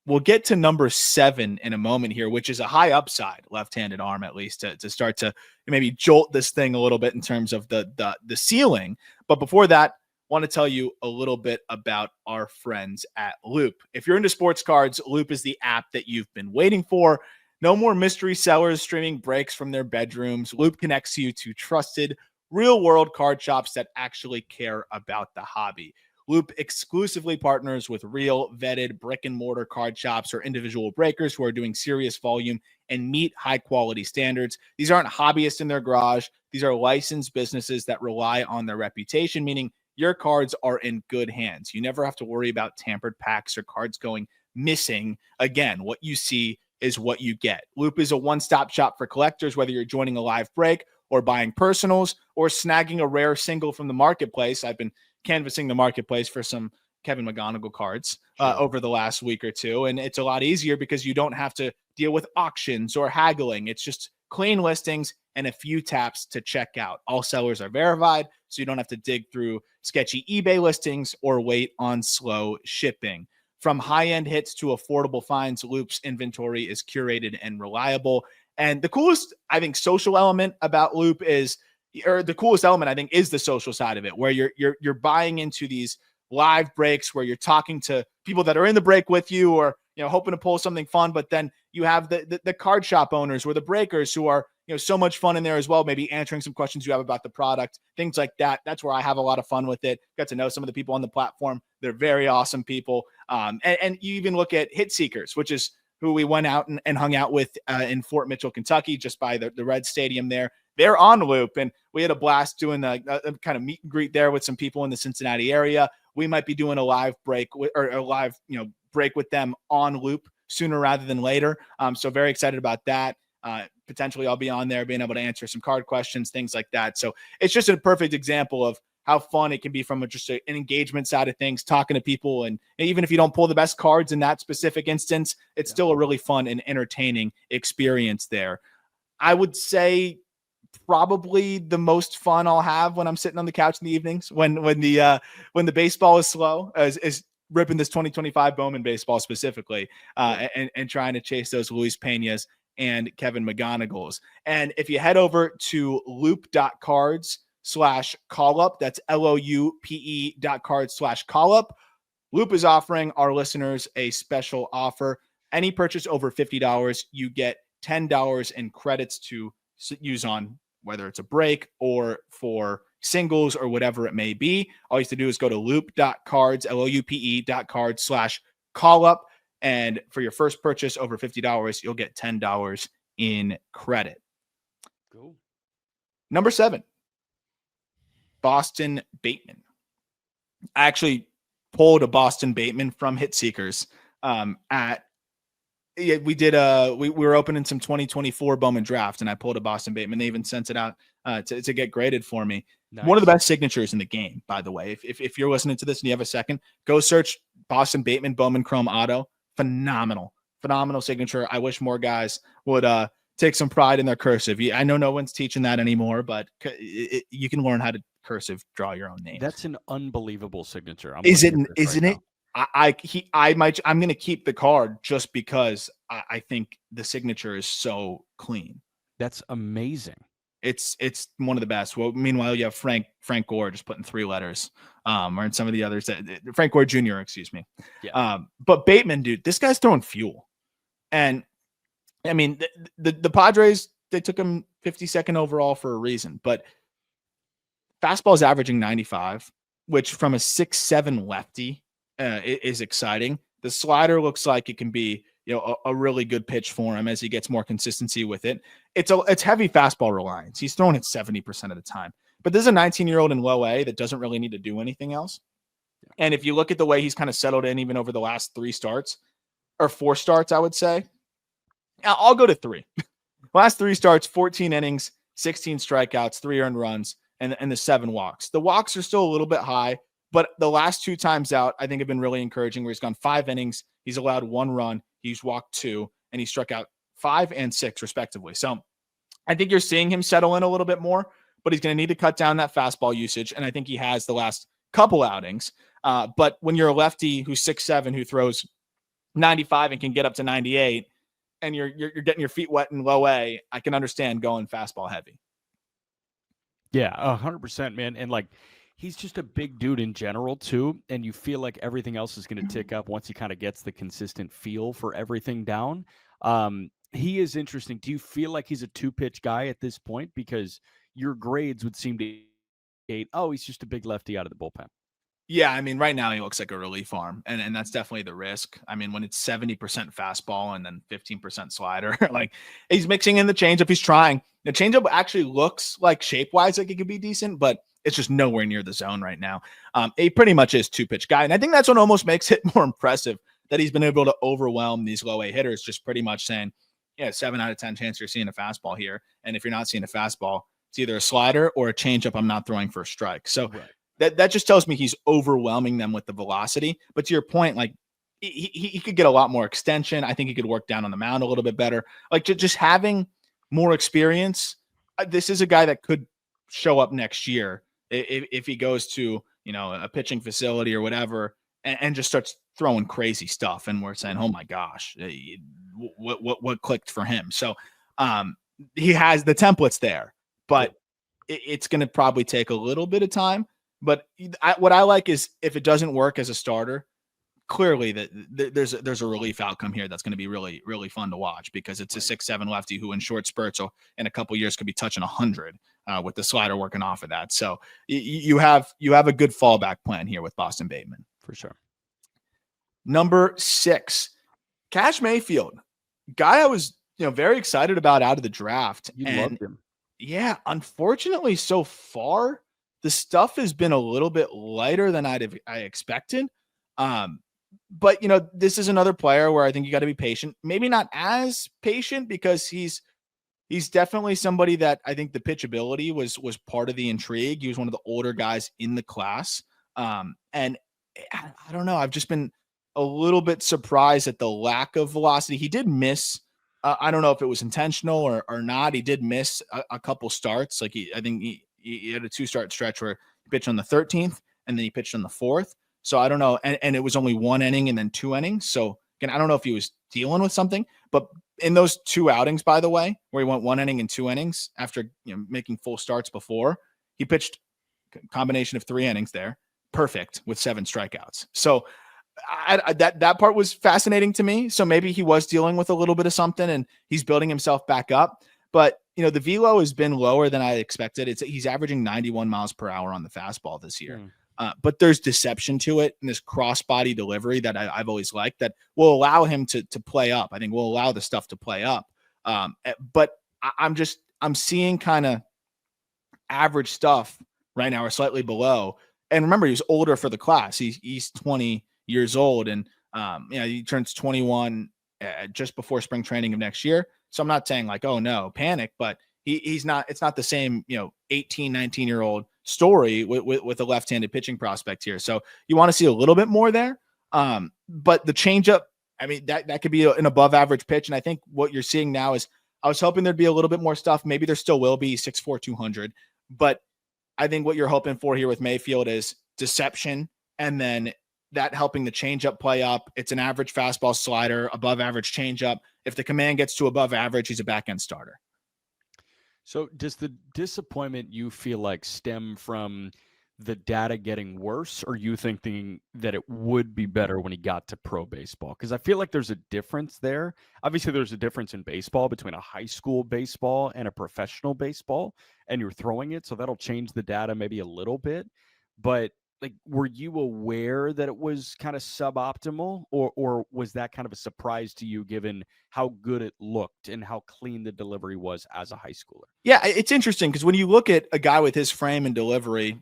We'll get to number 7 in a moment here, which is a high upside left-handed arm, at least to start to maybe jolt this thing a little bit in terms of the ceiling. But before that, want to tell you a little bit about our friends at Loop. If you're into sports cards, Loop is the app that you've been waiting for. No more mystery sellers streaming breaks from their bedrooms. Loop connects you to trusted, real-world card shops that actually care about the hobby. Loop exclusively partners with real, vetted brick-and-mortar card shops or individual breakers who are doing serious volume and meet high-quality standards. These aren't hobbyists in their garage. These are licensed businesses that rely on their reputation, meaning your cards are in good hands. You never have to worry about tampered packs or cards going missing. Again, what you see is what you get. Loop is a one-stop shop for collectors, whether you're joining a live break or buying personals or snagging a rare single from the marketplace. I've been canvassing the marketplace for some Kevin McGonigal cards over the last week or two, and it's a lot easier because you don't have to deal with auctions or haggling. It's just clean listings and a few taps to check out. All sellers are verified, so you don't have to dig through sketchy eBay listings or wait on slow shipping. From high-end hits to affordable finds, Loop's inventory is curated and reliable. And the coolest, I think, social element about Loop is, or the coolest element, I think, is the social side of it, where you're buying into these live breaks where you're talking to people that are in the break with you, or hoping to pull something fun. But then you have the card shop owners or the breakers who are so much fun in there as well, maybe answering some questions you have about the product, things like that. That's where I have a lot of fun with it. Got to know some of the people on the platform. They're very awesome people. And you even look at Hit Seekers, which is who we went out and hung out with in Fort Mitchell, Kentucky, just by the Red Stadium there. They're on Loop, and we had a blast doing a kind of meet and greet there with some people in the Cincinnati area. We might be doing a live break or a live break with them on Loop sooner rather than later. So very excited about that. Potentially I'll be on there being able to answer some card questions, things like that. So it's just a perfect example of how fun it can be from just an engagement side of things, talking to people. And even if you don't pull the best cards in that specific instance, it's still a really fun and entertaining experience there. I would say probably the most fun I'll have when I'm sitting on the couch in the evenings, when the baseball is slow, is ripping this 2025 Bowman baseball specifically, and trying to chase those Luis Peñas and Kevin McGonigals. And if you head over to loop.cards/call-up, that's LOUPE.cards/call-up, Loop is offering our listeners a special offer. Any purchase over $50, you get $10 in credits to use on whether it's a break or for singles or whatever it may be. All you have to do is go to loop.cards, LOUPE.cards/call up. And for your first purchase over $50, you'll get $10 in credit. Cool. Number 7, Boston Bateman. I actually pulled a Boston Bateman from Hit Seekers we were opening some 2024 Bowman draft, and I pulled a Boston Bateman. They even sent it out to get graded for me. Nice. One of the best signatures in the game, by the way. If you're listening to this and you have a second, go search Boston Bateman Bowman Chrome Auto. Phenomenal signature. I wish more guys would take some pride in their cursive. I know no one's teaching that anymore, but you can learn how to cursive draw your own name. That's an unbelievable signature. Isn't it? I'm going to keep the card just because I think the signature is so clean. That's amazing. It's one of the best. Well, meanwhile, you have Frank Gore just putting 3 letters, or in some of the others, Frank Gore Jr., excuse me. Yeah. But Bateman, dude, this guy's throwing fuel. And I mean, the Padres, they took him 52nd overall for a reason, but fastball is averaging 95, which from a 6'7" lefty is exciting. The slider looks like it can be, a really good pitch for him as he gets more consistency with it. It's heavy fastball reliance. He's throwing it 70% of the time. But this is a 19-year-old in low A that doesn't really need to do anything else. Yeah. And if you look at the way he's kind of settled in, even over the last 3 starts or 4 starts, I would say, I'll go to 3. Last 3 starts, 14 innings, 16 strikeouts, 3 earned runs, and the 7 walks. The walks are still a little bit high, but the last 2 times out, I think have been really encouraging, where he's gone 5 innings, he's allowed 1 run, he's walked 2, and he struck out 5 and 6 respectively. So I think you're seeing him settle in a little bit more, but he's going to need to cut down that fastball usage, and I think he has the last couple outings. But when you're a lefty who's 6'7", who throws 95 and can get up to 98, and you're getting your feet wet in low A, I can understand going fastball heavy. Yeah, 100%, man. And he's just a big dude in general too, and you feel like everything else is going to tick up once he kind of gets the consistent feel for everything down. He is interesting. Do you feel like he's a 2-pitch guy at this point? Because your grades would seem to indicate, he's just a big lefty out of the bullpen. Yeah, I mean, right now he looks like a relief arm, and that's definitely the risk. I mean, when it's 70% fastball and then 15% slider, he's mixing in the changeup. He's trying. The changeup actually looks like shape-wise like it could be decent, but it's just nowhere near the zone right now. He pretty much is 2-pitch guy, and I think that's what almost makes it more impressive, that he's been able to overwhelm these low A hitters, just pretty much saying, 7 out of 10 chance you're seeing a fastball here, and if you're not seeing a fastball, it's either a slider or a changeup I'm not throwing for a strike. So that just tells me he's overwhelming them with the velocity. But to your point, he could get a lot more extension. I think he could work down on the mound a little bit better. Just having more experience. This is a guy that could show up next year if he goes to, a pitching facility or whatever, and just starts throwing crazy stuff. And we're saying, oh my gosh, what clicked for him? So he has the templates there, but it's going to probably take a little bit of time. But what I like is, if it doesn't work as a starter, clearly that there's a relief outcome here that's going to be really, really fun to watch, because it's a 6'7" lefty who in short spurts in a couple years could be touching 100 with the slider working off of that. So you have a good fallback plan here with Boston Bateman. For sure. Number 6, Kash Mayfield, guy I was very excited about out of the draft. You loved him. Yeah, unfortunately, so far the stuff has been a little bit lighter than I expected. But this is another player where I think you got to be patient. Maybe not as patient, because he's definitely somebody that I think the pitchability was part of the intrigue. He was one of the older guys in the class. And I don't know. I've just been a little bit surprised at the lack of velocity. He did miss. I don't know if it was intentional or not. He did miss a couple starts. I think he had a 2-start stretch where he pitched on the 13th and then he pitched on the 4th. So I don't know. And it was only 1 inning and then 2 innings. So again, I don't know if he was dealing with something, but in those 2 outings, by the way, where he went 1 inning and 2 innings after making full starts before, he pitched a combination of 3 innings there, perfect, with 7 strikeouts. So that part was fascinating to me. So maybe he was dealing with a little bit of something and he's building himself back up. But the velo has been lower than I expected. He's averaging 91 miles per hour on the fastball this year. But there's deception to it and this cross-body delivery that I've always liked that will allow him to play up. I think will allow the stuff to play up. But I'm seeing kind of average stuff right now or slightly below. And remember, he's older for the class. He's 20 years old, and he turns 21 just before spring training of next year. So I'm not saying like, oh no, panic, but he's not. It's not the same 18, 19-year-old story with a left-handed pitching prospect here. So you want to see a little bit more there. But the changeup, I mean, that could be an above average pitch. And I think what you're seeing now is I was hoping there'd be a little bit more stuff. Maybe there still will be 6'4", 200. But I think what you're hoping for here with Mayfield is deception, and then that helping the changeup play up. It's an average fastball slider, above average changeup. If the command gets to above average, he's a back end starter. So does the disappointment you feel like stem from the data getting worse, or you thinking that it would be better when he got to pro baseball? Because I feel like there's a difference there. Obviously, there's a difference in baseball between a high school baseball and a professional baseball, and you're throwing it, so that'll change the data maybe a little bit. But like, were you aware that it was kind of suboptimal, or was that kind of a surprise to you given how good it looked and how clean the delivery was as a high schooler? Yeah, it's interesting because when you look at a guy with his frame and delivery,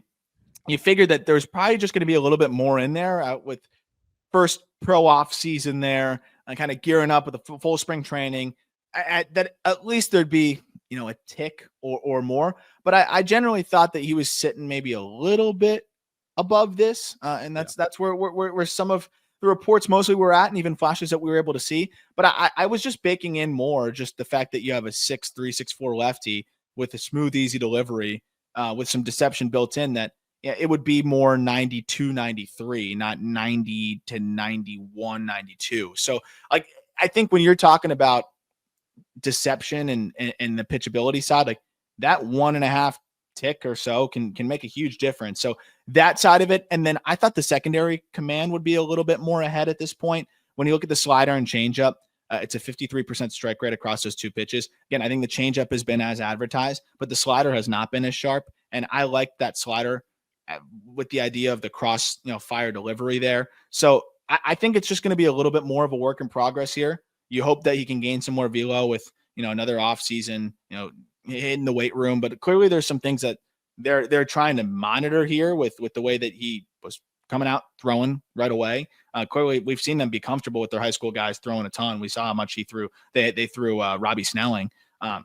you figure that there's probably just going to be a little bit more in there with first pro off season there and kind of gearing up with a full spring training. That at least there'd be, a tick or more. But I generally thought that he was sitting maybe a little bit above this. And that's where some of the reports mostly were at, and even flashes that we were able to see. But I was just baking in more just the fact that you have a 6'3", 6'4" lefty with a smooth, easy delivery with some deception built in that, it would be more 92, 93, not 90 to 91, 92. So like, I think when you're talking about deception and the pitchability side, like that 1.5 tick or so can make a huge difference. So that side of it. And then I thought the secondary command would be a little bit more ahead at this point. When you look at the slider and changeup, it's a 53% strike rate across those two pitches. Again, I think the changeup has been as advertised, but the slider has not been as sharp. And I like that slider with the idea of the cross, fire delivery there. So I think it's just going to be a little bit more of a work in progress here. You hope that he can gain some more velo with, another off season, in the weight room, but clearly there's some things that they're trying to monitor here with the way that he was coming out throwing right away. Clearly we've seen them be comfortable with their high school guys throwing a ton. We saw how much he threw. They threw Robbie Snelling.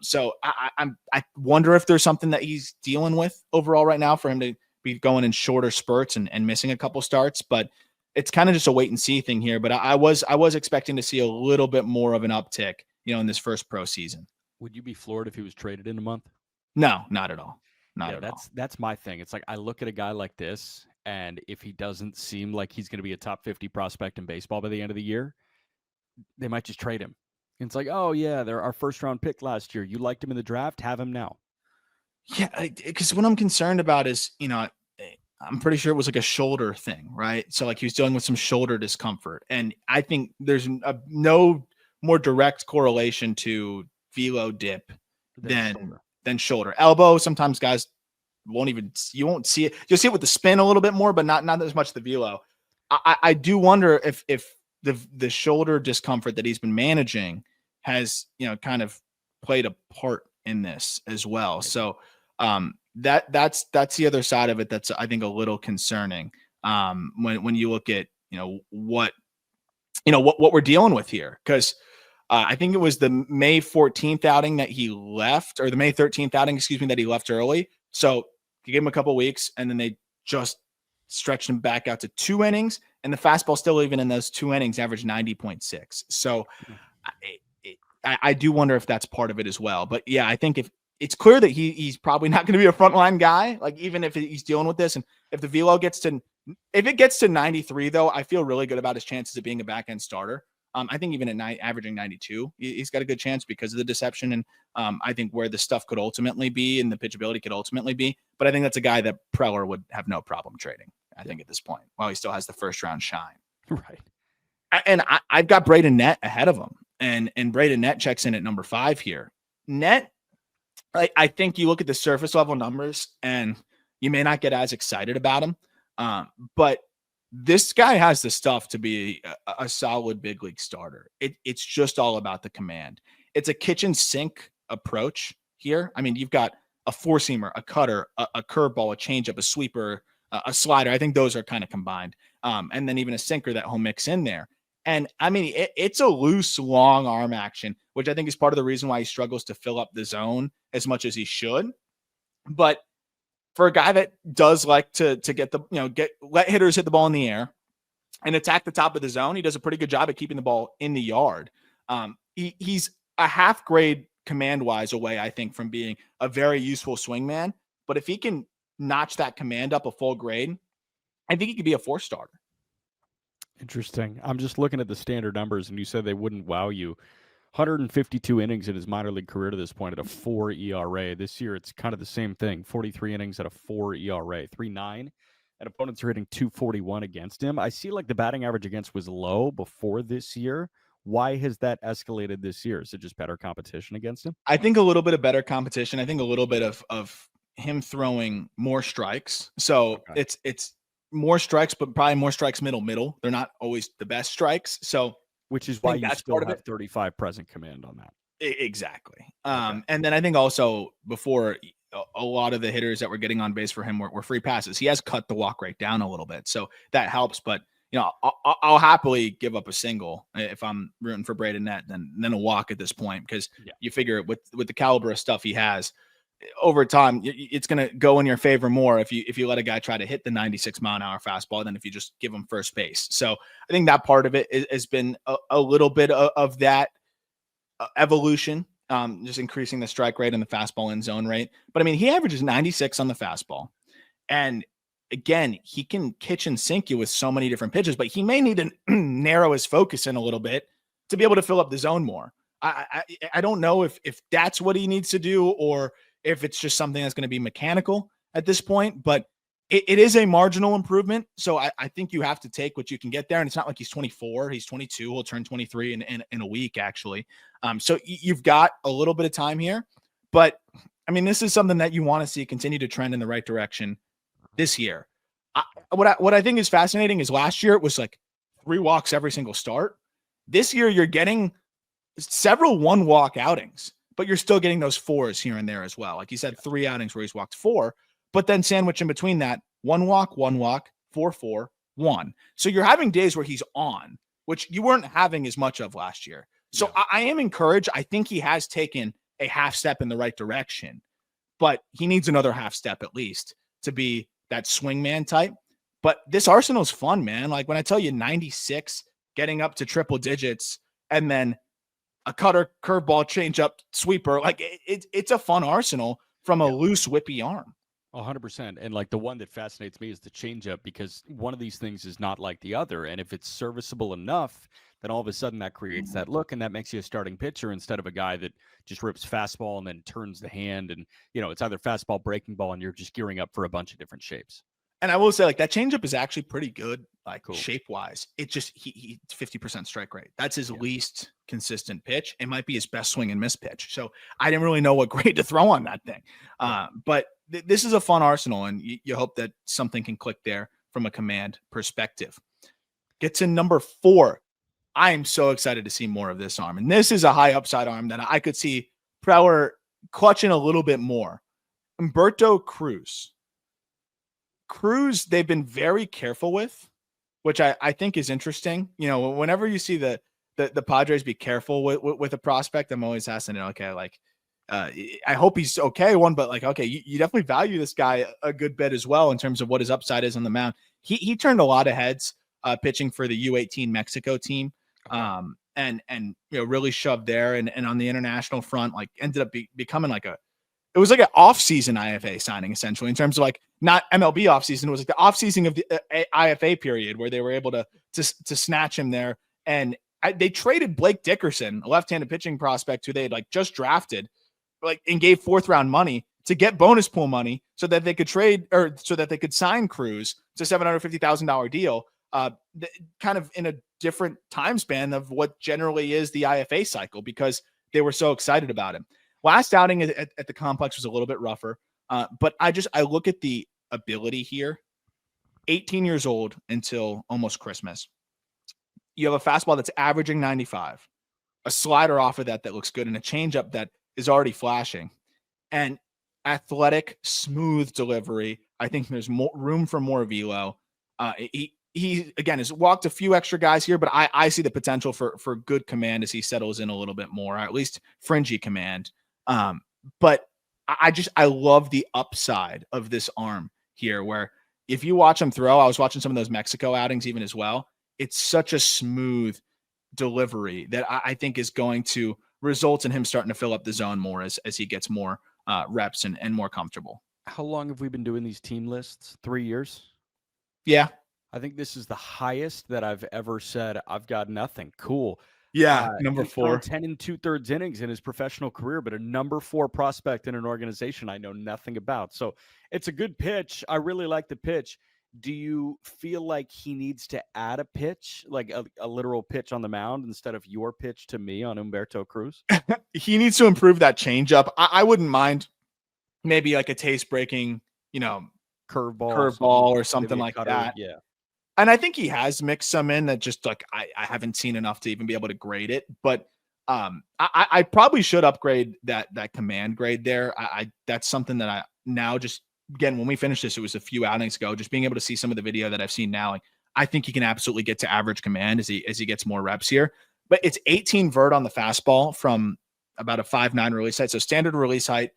So I wonder if there's something that he's dealing with overall right now for him to be going in shorter spurts and missing a couple starts, but it's kind of just a wait and see thing here. But I was expecting to see a little bit more of an uptick, in this first pro season. Would you be floored if he was traded in a month? No, not at all. Not at all. That's my thing. It's like, I look at a guy like this, and if he doesn't seem like he's going to be a top 50 prospect in baseball by the end of the year, they might just trade him. And it's like, oh yeah, they're our first round pick last year. You liked him in the draft, have him now. Yeah, because what I'm concerned about is, I'm pretty sure it was like a shoulder thing, right? So like he was dealing with some shoulder discomfort. And I think there's no more direct correlation to velo dip than shoulder. Elbow, sometimes guys you won't see it. You'll see it with the spin a little bit more, but not as much the velo. I do wonder if the shoulder discomfort that he's been managing has, kind of played a part in this as well. So that's the other side of it. That's, I think, a little concerning. When you look at, what we're dealing with here. Cause I think it was the May 14th outing that he left, or the May 13th outing, that he left early. So you gave him a couple weeks, and then they just stretched him back out to 2 innings, and the fastball still, even in those 2 innings, averaged 90.6. So I do wonder if that's part of it as well. But yeah, I think if it's clear that he's probably not going to be a frontline guy, like even if he's dealing with this, and if the velo gets to 93, though, I feel really good about his chances of being a back end starter. I think even at averaging 92, he's got a good chance because of the deception. And I think where the stuff could ultimately be and the pitchability could ultimately be. But I think that's a guy that Preller would have no problem trading, I think, at this point, while he still has the first round shine. Right. And I've got Braden Nett ahead of him. And Braden Nett checks in at number 5 here. Nett, I think you look at the surface level numbers and you may not get as excited about him. But this guy has the stuff to be a solid big league starter. It's just all about the command. It's a kitchen sink approach here. I mean, you've got a four seamer, a cutter, a curveball, a changeup, a sweeper, a slider. I think those are kind of combined. And then even a sinker that he'll mix in there. And I mean, it's a loose, long arm action, which I think is part of the reason why he struggles to fill up the zone as much as he should. But for a guy that does like to get the, let hitters hit the ball in the air and attack the top of the zone, he does a pretty good job at keeping the ball in the yard. He's a half grade command wise away, I think, from being a very useful swingman. But if he can notch that command up a full grade, I think he could be a 4-starter. Interesting. I'm just looking at the standard numbers, and you said they wouldn't wow you. 152 innings in his minor league career to this point at a 4 ERA. This year, it's kind of the same thing. 43 innings at a 4 ERA, 3.9, and opponents are hitting 241 against him. I see like the batting average against was low before this year. Why has that escalated this year? Is it just better competition against him? I think a little bit of better competition. I think a little bit of him throwing more strikes. So it's more strikes, but probably more strikes middle. They're not always the best strikes. So which is why you still have 35 present command on that. Exactly. And then I think also before a lot of the hitters that were getting on base for him were free passes. He has cut the walk rate down a little bit. So that helps. But, I'll happily give up a single if I'm rooting for Braden Nett than a walk at this point, because you figure with the caliber of stuff he has, over time, it's going to go in your favor more if you let a guy try to hit the 96-mile-an-hour fastball than if you just give him first base. So I think that part of it has been a little bit of that evolution, just increasing the strike rate and the fastball in zone rate. But I mean, he averages 96 on the fastball. And again, he can kitchen sink you with so many different pitches, but he may need to narrow his focus in a little bit to be able to fill up the zone more. I don't know if that's what he needs to do, or if it's just something that's going to be mechanical at this point, but it is a marginal improvement. So I think you have to take what you can get there. And it's not like he's 24, he's 22, he'll turn 23 in a week, actually. So you've got a little bit of time here, but I mean, this is something that you want to see continue to trend in the right direction this year. What I think is fascinating is last year it was like 3 walks every single start. This year you're getting several 1-walk outings, but you're still getting those 4s here and there as well. Like you said, 3 outings where he's walked 4, but then sandwich in between that, 1 walk, 4, 1. So you're having days where he's on, which you weren't having as much of last year. So I am encouraged. I think he has taken a half step in the right direction, but he needs another half step at least to be that swingman type. But this arsenal is fun, man. Like when I tell you 96, getting up to triple digits, and then a cutter, curveball, changeup, sweeper. Like it's a fun arsenal from a loose, whippy arm. 100%. And like the one that fascinates me is the changeup, because one of these things is not like the other. And if it's serviceable enough, then all of a sudden that creates that look, and that makes you a starting pitcher instead of a guy that just rips fastball and then turns the hand. And, it's either fastball, breaking ball, and you're just gearing up for a bunch of different shapes. And I will say, like, that changeup is actually pretty good, like cool. Shape-wise. It just he 50% strike rate. That's his least consistent pitch. It might be his best swing and miss pitch. So I didn't really know what grade to throw on that thing. But this is a fun arsenal, and you hope that something can click there from a command perspective. Get to number 4. I am so excited to see more of this arm. And this is a high upside arm that I could see Preller clutching a little bit more. Humberto Cruz, they've been very careful with, which I think is interesting. Whenever you see the Padres be careful with a prospect, I'm always asking, okay, like, I hope he's okay. But like, okay, you definitely value this guy a good bit as well in terms of what his upside is on the mound. He turned a lot of heads pitching for the U18 Mexico team, and really shoved there, and on the international front, like ended up becoming like it was like an off-season IFA signing, essentially, in terms of like not MLB off-season. It was like the off-season of the IFA period where they were able to snatch him there. And they traded Blake Dickerson, a left-handed pitching prospect who they had like just drafted, and gave 4th-round money to get bonus pool money so that they could so that they could sign Cruz to a $750,000 deal, kind of in a different time span of what generally is the IFA cycle, because they were so excited about him. Last outing at the complex was a little bit rougher, but I look at the ability here. 18 years old until almost Christmas. You have a fastball that's averaging 95, a slider off of that looks good, and a changeup that is already flashing. And athletic, smooth delivery. I think there's more room for more velo. He again has walked a few extra guys here, but I see the potential for good command as he settles in a little bit more, or at least fringy command. But I love the upside of this arm here, where if you watch him throw, I was watching some of those Mexico outings even as well. It's such a smooth delivery that I think is going to result in him starting to fill up the zone more as he gets more reps and more comfortable. How long have we been doing these team lists? 3 years? Yeah. I think this is the highest that I've ever said, I've got nothing. Cool. Yeah, number He's thrown 4. 10 2/3 innings in his professional career, but a number 4 prospect in an organization I know nothing about. So it's a good pitch. I really like the pitch. Do you feel like he needs to add a pitch, like a literal pitch on the mound instead of your pitch to me on Humberto Cruz? He needs to improve that changeup. I wouldn't mind maybe like a taste breaking, curveball or something like that. Yeah. And I think he has mixed some in that just like I haven't seen enough to even be able to grade it. But I probably should upgrade that command grade there. That's something that I now just, again, when we finished this, it was a few outings ago, just being able to see some of the video that I've seen now. Like, I think he can absolutely get to average command as he gets more reps here. But it's 18 vert on the fastball from about a 5'9" release height. So standard release height,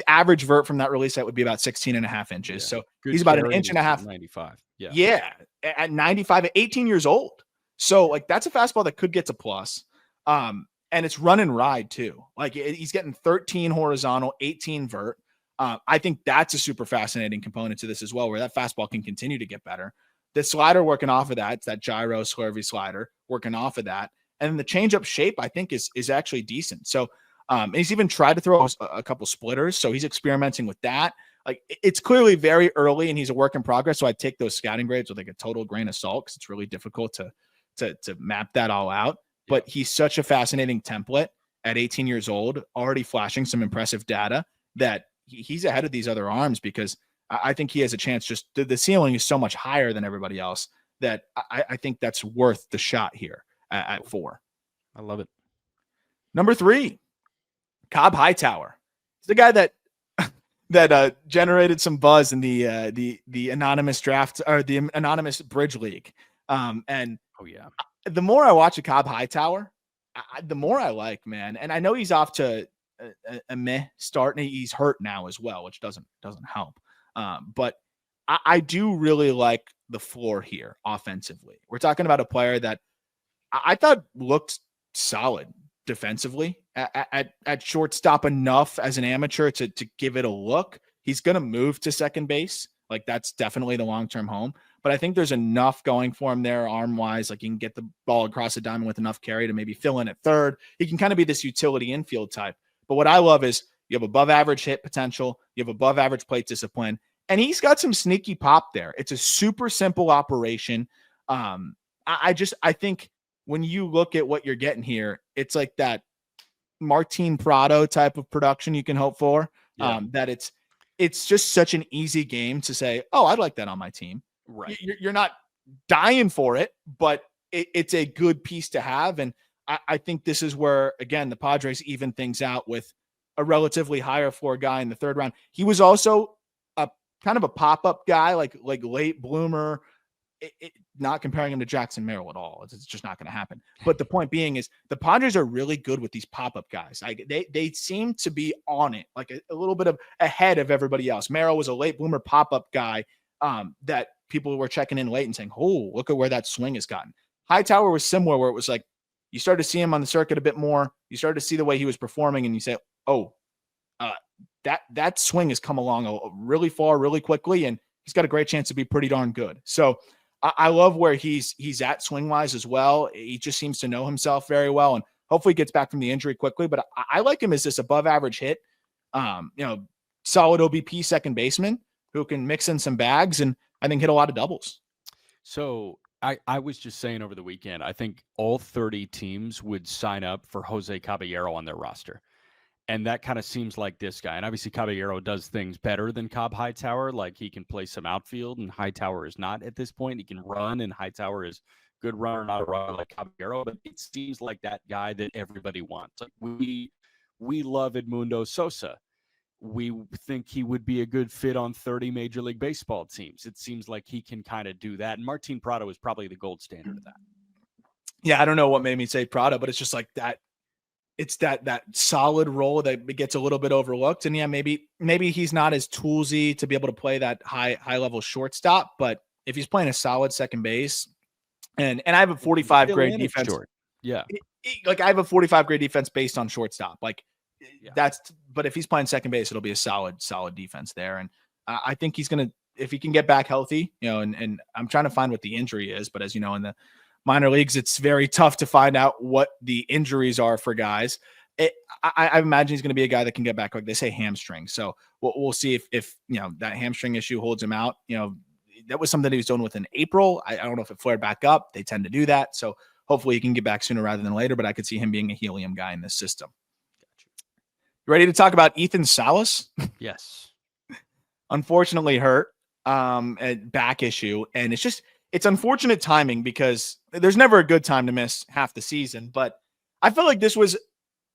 average vert from that release height would be about 16.5 inches. Yeah. So he's about an inch and a half. 95. Yeah. Yeah. At 95, at 18 years old. So like that's a fastball that could get to plus. And it's run and ride too. Like he's getting 13 horizontal, 18 vert. I think that's a super fascinating component to this as well, where that fastball can continue to get better. The slider working off of that, it's that gyro slurvy slider working off of that. And then the changeup shape, I think, is actually decent. So and he's even tried to throw a couple splitters. So he's experimenting with that. Like it's clearly very early and he's a work in progress. So I take those scouting grades with like a total grain of salt because it's really difficult to map that all out. Yeah. But he's such a fascinating template at 18 years old, already flashing some impressive data that he's ahead of these other arms because I think he has a chance. Just the ceiling is so much higher than everybody else that I think that's worth the shot here at 4. I love it. Number 3, Cobb Hightower. He's the guy that generated some buzz in the anonymous draft or the anonymous bridge league. And oh yeah, the more I watch a Cobb Hightower, the more I like, man. And I know he's off to a meh start, and he's hurt now as well, which doesn't help. But I do really like the floor here offensively. We're talking about a player that I thought looked solid defensively at shortstop enough as an amateur to give it a look. He's going to move to second base. Like that's definitely the long-term home, but I think there's enough going for him there arm wise. Like he can get the ball across the diamond with enough carry to maybe fill in at third. He can kind of be this utility infield type. But what I love is you have above average hit potential. You have above average plate discipline, and he's got some sneaky pop there. It's a super simple operation. I think when you look at what you're getting here, it's like that Martin Prado type of production you can hope for. Yeah. That it's just such an easy game to say, oh, I'd like that on my team. Right. You're not dying for it, but it's a good piece to have. And I think this is where, again, the Padres even things out with a relatively higher floor guy in the 3rd round. He was also a kind of a pop-up guy, like late bloomer. Not comparing him to Jackson Merrill at all. It's just not going to happen. But the point being is the Padres are really good with these pop-up guys. Like they seem to be on it, like a little bit of ahead of everybody else. Merrill was a late bloomer pop-up guy that people were checking in late and saying, oh, look at where that swing has gotten. Hightower was similar, where it was like you started to see him on the circuit a bit more. You started to see the way he was performing, and you say, oh, that swing has come along really far, really quickly, and he's got a great chance to be pretty darn good. So I love where he's at swing wise as well. He just seems to know himself very well, and hopefully gets back from the injury quickly. But I like him as this above average hit, solid OBP second baseman who can mix in some bags and I think hit a lot of doubles. So I was just saying over the weekend, I think all 30 teams would sign up for Jose Caballero on their roster. And that kind of seems like this guy. And obviously Caballero does things better than Cobb Hightower. Like he can play some outfield and Hightower is not at this point. He can run and Hightower is good runner, not a runner like Caballero. But it seems like that guy that everybody wants. Like we love Edmundo Sosa. We think he would be a good fit on 30 Major League Baseball teams. It seems like he can kind of do that. And Martin Prado is probably the gold standard of that. Yeah, I don't know what made me say Prado, but it's just like that. It's that solid role that gets a little bit overlooked. And yeah, maybe he's not as toolsy to be able to play that high level shortstop, but if he's playing a solid second base and I have a 45 grade defense. Short. Yeah. Like I have a 45 grade defense based on shortstop. Like but if he's playing second base, it'll be a solid defense there. And I think he's going to, if he can get back healthy, and I'm trying to find what the injury is, but as you know, in the minor leagues, it's very tough to find out what the injuries are for guys. I imagine he's going to be a guy that can get back, like they say, hamstring. So we'll see if that hamstring issue holds him out. That was something he was dealing with in April. I don't know if it flared back up. They tend to do that. So hopefully he can get back sooner rather than later, but I could see him being a helium guy in this system. You ready to talk about Ethan Salas? Yes. Unfortunately hurt at back issue. And it's unfortunate timing because there's never a good time to miss half the season. But I feel like this was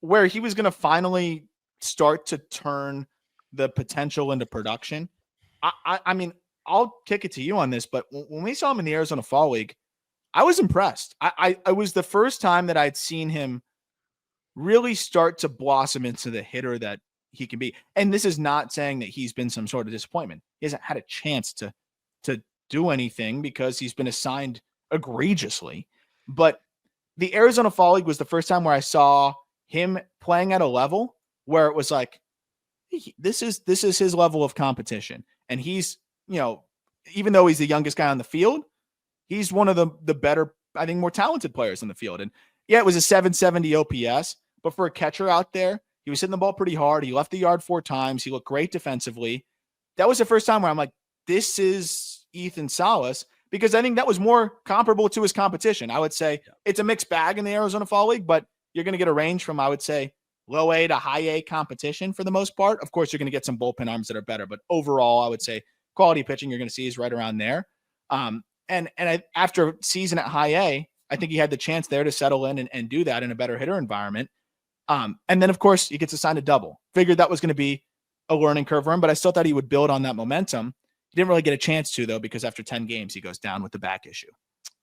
where he was going to finally start to turn the potential into production. I mean, I'll kick it to you on this, but when we saw him in the Arizona Fall League, I was impressed. I was the first time that I'd seen him really start to blossom into the hitter that he can be. And this is not saying that he's been some sort of disappointment. He hasn't had a chance to do anything because he's been assigned egregiously. But the Arizona Fall League was the first time where I saw him playing at a level where it was like, this is his level of competition. And he's, even though he's the youngest guy on the field, he's one of the better, I think, more talented players in the field. And yeah, it was a 770 OPS, but for a catcher out there, he was hitting the ball pretty hard. He left the yard 4 times. He looked great defensively. That was the first time where I'm like, this is Ethan Salas, because I think that was more comparable to his competition. I would say it's a mixed bag in the Arizona Fall League, but you're going to get a range from, I would say, low A to high A competition for the most part. Of course, you're going to get some bullpen arms that are better, but overall, I would say quality pitching you're going to see is right around there. After season at high A, I think he had the chance there to settle in and do that in a better hitter environment. And then, of course, he gets assigned a double. Figured that was going to be a learning curve for him, but I still thought he would build on that momentum. He didn't really get a chance to, though, because after 10 games, he goes down with the back issue.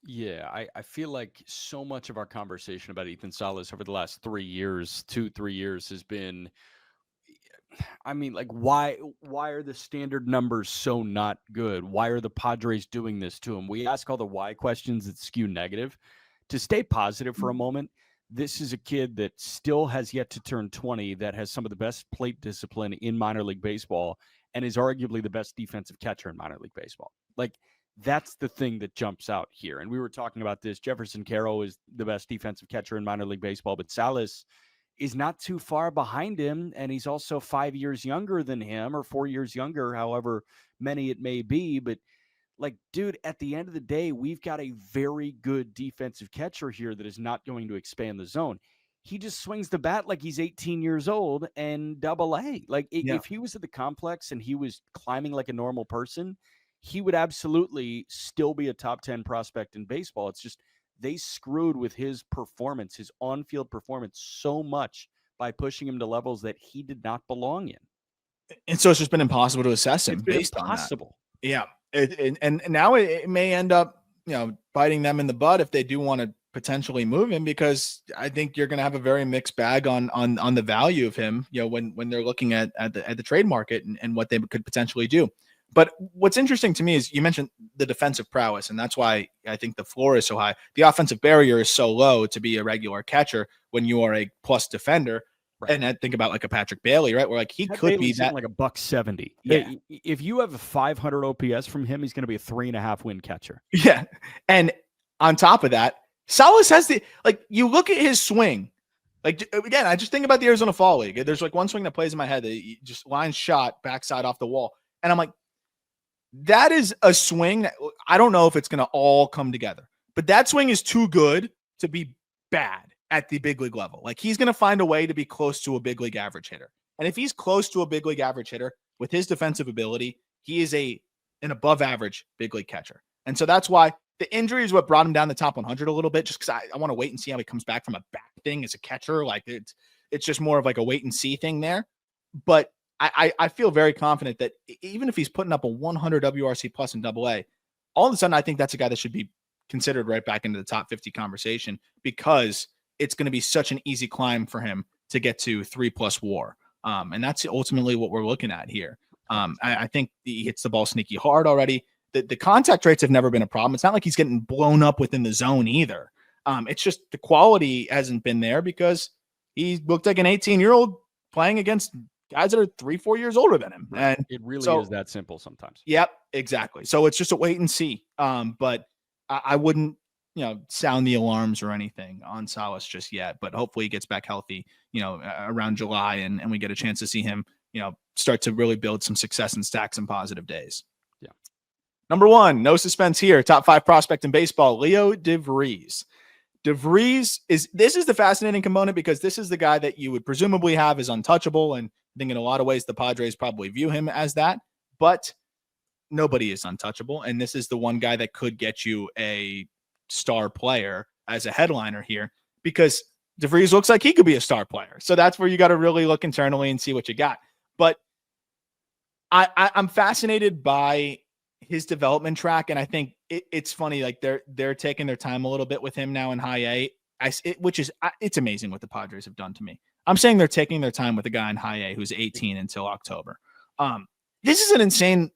Yeah, I feel like so much of our conversation about Ethan Salas over the last 3 years, 2-3 years, has been, I mean, like, why are the standard numbers so not good? Why are the Padres doing this to him? We ask all the why questions that skew negative. To stay positive for a moment, this is a kid that still has yet to turn 20, that has some of the best plate discipline in minor league baseball, and is arguably the best defensive catcher in minor league baseball. Like, that's the thing that jumps out here. And we were talking about this. Jefferson Carroll is the best defensive catcher in minor league baseball, but Salas is not too far behind him. And he's also 5 years younger than him, or 4 years younger, however many it may be. But like, dude, at the end of the day, we've got a very good defensive catcher here that is not going to expand the zone. He just swings the bat like he's 18 years old and Double-A. Like, if he was at the complex and he was climbing like a normal person, he would absolutely still be a top 10 prospect in baseball. It's just they screwed with his performance, his on-field performance, so much by pushing him to levels that he did not belong in. And so it's just been impossible to assess him based on that. Yeah. And now it may end up, biting them in the butt if they do want to potentially move him, because I think you're going to have a very mixed bag on the value of him, when they're looking at the trade market and what they could potentially do. But what's interesting to me is you mentioned the defensive prowess, and that's why I think the floor is so high. The offensive barrier is so low to be a regular catcher when you are a plus defender. Right. And I think about like a Patrick Bailey, right? Where like he could be that like a $170. Yeah. If you have a 500 OPS from him, he's going to be a 3.5 win catcher. Yeah. And on top of that, Salas has you look at his swing. Like, again, I just think about the Arizona Fall League. There's like one swing that plays in my head that just line shot backside off the wall. And I'm like, that is a swing that I don't know if it's going to all come together, but that swing is too good to be bad. at the big league level. Like he's going to find a way to be close to a big league average hitter. And if he's close to a big league average hitter with his defensive ability, he is an above average big league catcher. And so that's why the injury is what brought him down the top 100 a little bit, just because I want to wait and see how he comes back from a back thing as a catcher. Like it's just more of like a wait and see thing there. But I feel very confident that even if he's putting up a 100 WRC plus in AA, all of a sudden I think that's a guy that should be considered right back into the top 50 conversation, because it's going to be such an easy climb for him to get to 3+ WAR. And that's ultimately what we're looking at here. I think he hits the ball sneaky hard already. The contact rates have never been a problem. It's not like he's getting blown up within the zone either. It's just the quality hasn't been there because he looked like an 18-year-old playing against guys that are 3-4 years older than him. And it really is that simple sometimes. Yep, exactly. So it's just a wait and see. But I wouldn't, sound the alarms or anything on Salas just yet, but hopefully he gets back healthy, around July and we get a chance to see him, start to really build some success and stack some positive days. Yeah. Number 1, no suspense here. Top 5 prospect in baseball, Leo De Vries. De Vries is the fascinating component because this is the guy that you would presumably have as untouchable. And I think in a lot of ways, the Padres probably view him as that, but nobody is untouchable. And this is the one guy that could get you a star player as a headliner here, because De Vries looks like he could be a star player. So that's where you got to really look internally and see what you got. But I'm fascinated by his development track. And I think it's funny, like they're taking their time a little bit with him now in high A, it's amazing what the Padres have done to me. I'm saying they're taking their time with a guy in high A who's 18 until October. This is an insane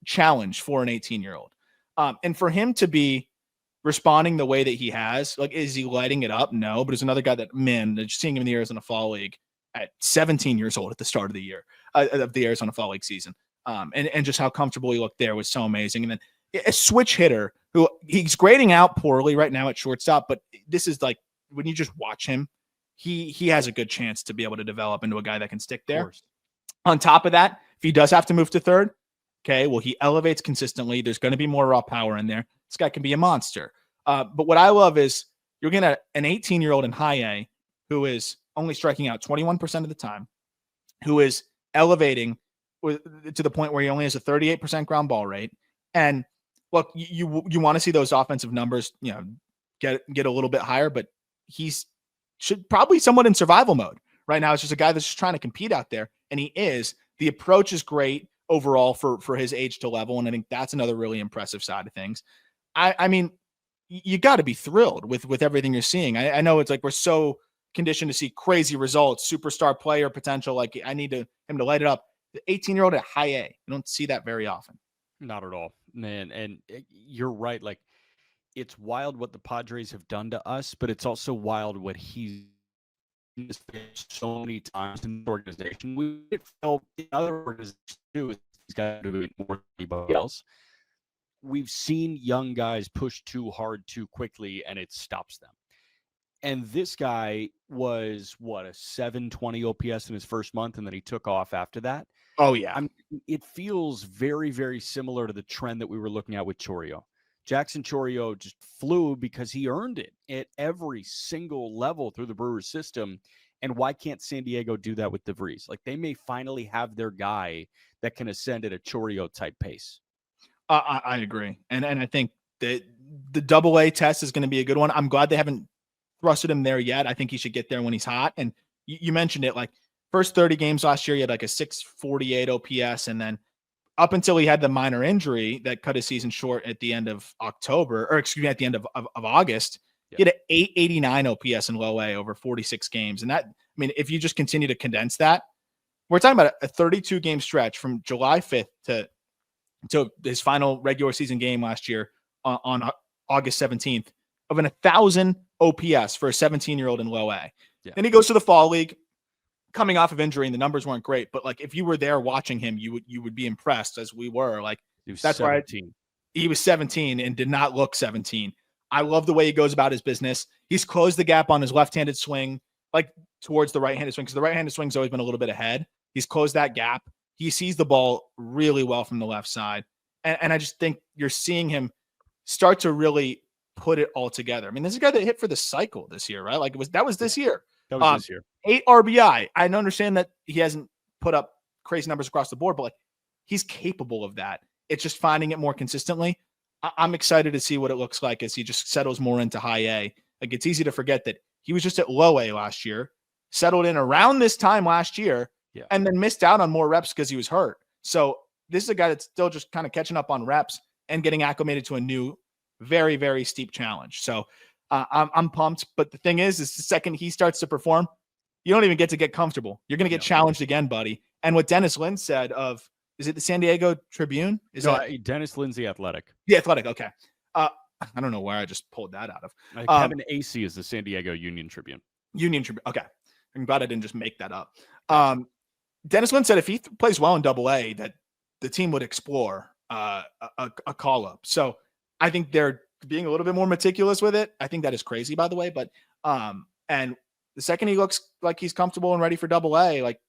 challenge for an 18-year-old. And for him to be responding the way that he has, is he lighting it up? No, but there's another guy that, just seeing him in the Arizona Fall League at 17 years old at the start of the year, of the Arizona Fall League season. And just how comfortable he looked there was so amazing. And then a switch hitter who he's grading out poorly right now at shortstop, but this is when you just watch him, he has a good chance to be able to develop into a guy that can stick there. On top of that, if he does have to move to third, okay, well, he elevates consistently. There's going to be more raw power in there. This guy can be a monster. But what I love is you're going to an 18-year-old in high A who is only striking out 21% of the time, who is elevating to the point where he only has a 38% ground ball rate. And look, you want to see those offensive numbers, get a little bit higher, but he's should probably somewhat in survival mode right now. It's just a guy that's just trying to compete out there, and he is. The approach is great overall for his age to level, and I think that's another really impressive side of things. I mean, you got to be thrilled with everything you're seeing. I know it's like we're so conditioned to see crazy results, superstar player potential. Like I need him to light it up. The 18-year-old at high A, you don't see that very often. Not at all, man. And you're right. Like it's wild what the Padres have done to us, but it's also wild what he's so many times in the organization. We felt the other organizations too. He's got to do it more than anybody else. We've seen young guys push too hard too quickly, and it stops them. And this guy was a 720 OPS in his first month, and then he took off after that. Oh yeah, it feels very, very similar to the trend that we were looking at with Chourio. Jackson Chourio just flew because he earned it at every single level through the Brewers system. And why can't San Diego do that with De Vries? Like they may finally have their guy that can ascend at a Chourio type pace. I agree. And I think that the AA test is going to be a good one. I'm glad they haven't thrusted him there yet. I think he should get there when he's hot. And you mentioned it, like first 30 games last year, he had like a 648 OPS. And then up until he had the minor injury that cut his season short at the end of October, or excuse me, at the end of August, he had an 889 OPS in low A over 46 games. And that, I mean, if you just continue to condense that, we're talking about a 32 game stretch from July 5th to his final regular season game last year on August 17th of 1,000 OPS for a 17-year-old in low A. Yeah. Then he goes to the fall league coming off of injury, and the numbers weren't great, but like if you were there watching him, you would be impressed, as we were. Like that's 17. Why he was 17 and did not look 17. I love the way he goes about his business. He's closed the gap on his left-handed swing, like towards the right-handed swing, because the right-handed swing's always been a little bit ahead. He's closed that gap. He sees the ball really well from the left side. And I just think you're seeing him start to really put it all together. I mean, this is a guy that hit for the cycle this year, right? Like that was this year. That was this year. 8 RBI. I understand that he hasn't put up crazy numbers across the board, but like he's capable of that. It's just finding it more consistently. I'm excited to see what it looks like as he just settles more into high A. Like it's easy to forget that he was just at low A last year, settled in around this time last year, and then missed out on more reps because he was hurt. So this is a guy that's still just kind of catching up on reps and getting acclimated to a new, very, very steep challenge. So I'm pumped. But the thing is the second he starts to perform, you don't even get to get comfortable. You're going to get challenged again, buddy. And what Dennis Lin said of, is it the San Diego Tribune? Dennis Lin's The Athletic. The Athletic, okay. I don't know where I just pulled that out of. Kevin Acey is the San Diego Union Tribune. Union Tribune, okay. I'm glad I didn't just make that up. Dennis Lin said if he plays well in Double-A, that the team would explore a call-up. So I think they're being a little bit more meticulous with it. I think that is crazy, by the way. But and the second he looks like he's comfortable and ready for Double-A, like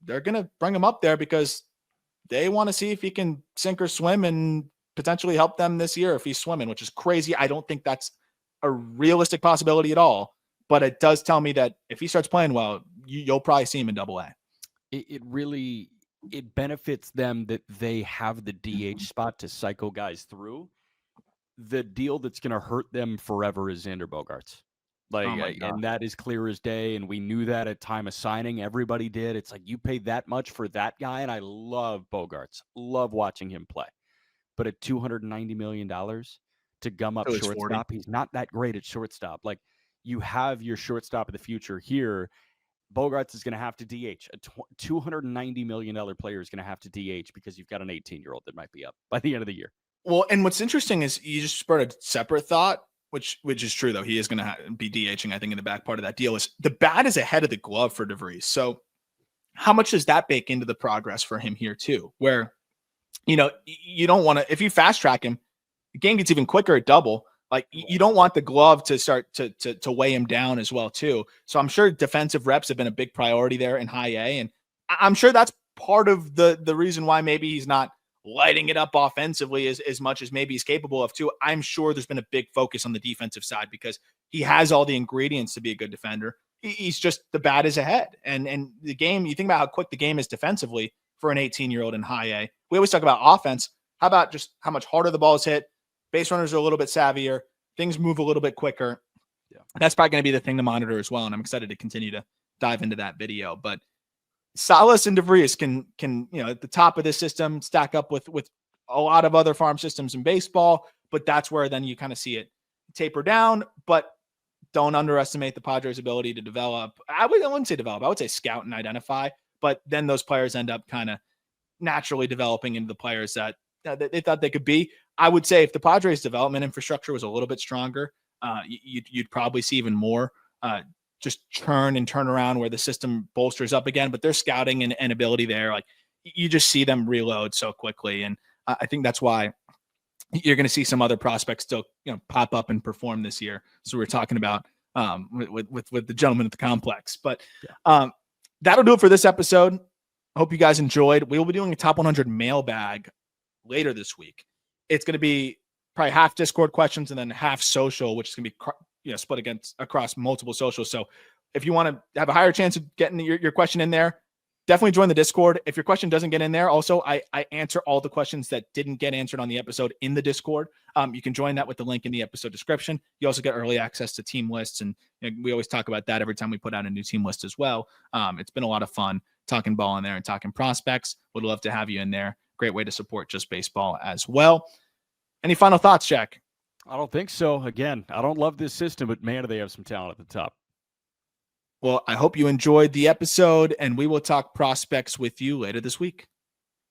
they're going to bring him up there because they want to see if he can sink or swim and potentially help them this year if he's swimming, which is crazy. I don't think that's a realistic possibility at all. But it does tell me that if he starts playing well, you'll probably see him in Double-A. It really benefits them that they have the DH spot to cycle guys through. The deal that's going to hurt them forever is Xander Bogaerts. And that is clear as day. And we knew that at time of signing. Everybody did. It's like you paid that much for that guy. And I love Bogaerts. Love watching him play. But at $290 million to gum up shortstop, 40. He's not that great at shortstop. Like you have your shortstop of the future here. Bogaerts is going to have to DH. A $290 million player is going to have to DH because you've got an 18-year-old that might be up by the end of the year. Well, and what's interesting is you just spurred a separate thought, which is true, though. He is going to be DHing, I think, in the back part of that deal. Is the bat is ahead of the glove for De Vries. So how much does that bake into the progress for him here, too? Where, you don't want to – if you fast-track him, the game gets even quicker at double. Like, you don't want the glove to start to weigh him down as well, too. So I'm sure defensive reps have been a big priority there in high A. And I'm sure that's part of the reason why maybe he's not lighting it up offensively as much as maybe he's capable of, too. I'm sure there's been a big focus on the defensive side because he has all the ingredients to be a good defender. He's just – the bat is ahead. And the game – you think about how quick the game is defensively for an 18-year-old in high A. We always talk about offense. How about just how much harder the ball is hit? Base runners are a little bit savvier. Things move a little bit quicker. Yeah. That's probably going to be the thing to monitor as well. And I'm excited to continue to dive into that video. But Salas and De Vries can at the top of this system stack up with a lot of other farm systems in baseball. But that's where then you kind of see it taper down. But don't underestimate the Padres' ability to develop. I wouldn't say develop. I would say scout and identify. But then those players end up kind of naturally developing into the players that they thought they could be. I would say if the Padres' development infrastructure was a little bit stronger, you'd probably see even more just turn and turn around where the system bolsters up again. But their scouting and ability there, like you just see them reload so quickly. And I think that's why you're going to see some other prospects still pop up and perform this year. So we're talking about with the gentleman at the complex. But that'll do it for this episode. I hope you guys enjoyed. We will be doing a top 100 mailbag later this week. It's going to be probably half Discord questions and then half social, which is going to be split across multiple socials. So if you want to have a higher chance of getting your question in there, definitely join the Discord. If your question doesn't get in there, also I answer all the questions that didn't get answered on the episode in the Discord. You can join that with the link in the episode description. You also get early access to team lists, and we always talk about that every time we put out a new team list as well. It's been a lot of fun talking ball in there and talking prospects. Would love to have you in there. Great way to support Just Baseball as well. Any final thoughts, Jack? I don't think so. Again, I don't love this system, but man, do they have some talent at the top. Well, I hope you enjoyed the episode, and we will talk prospects with you later this week.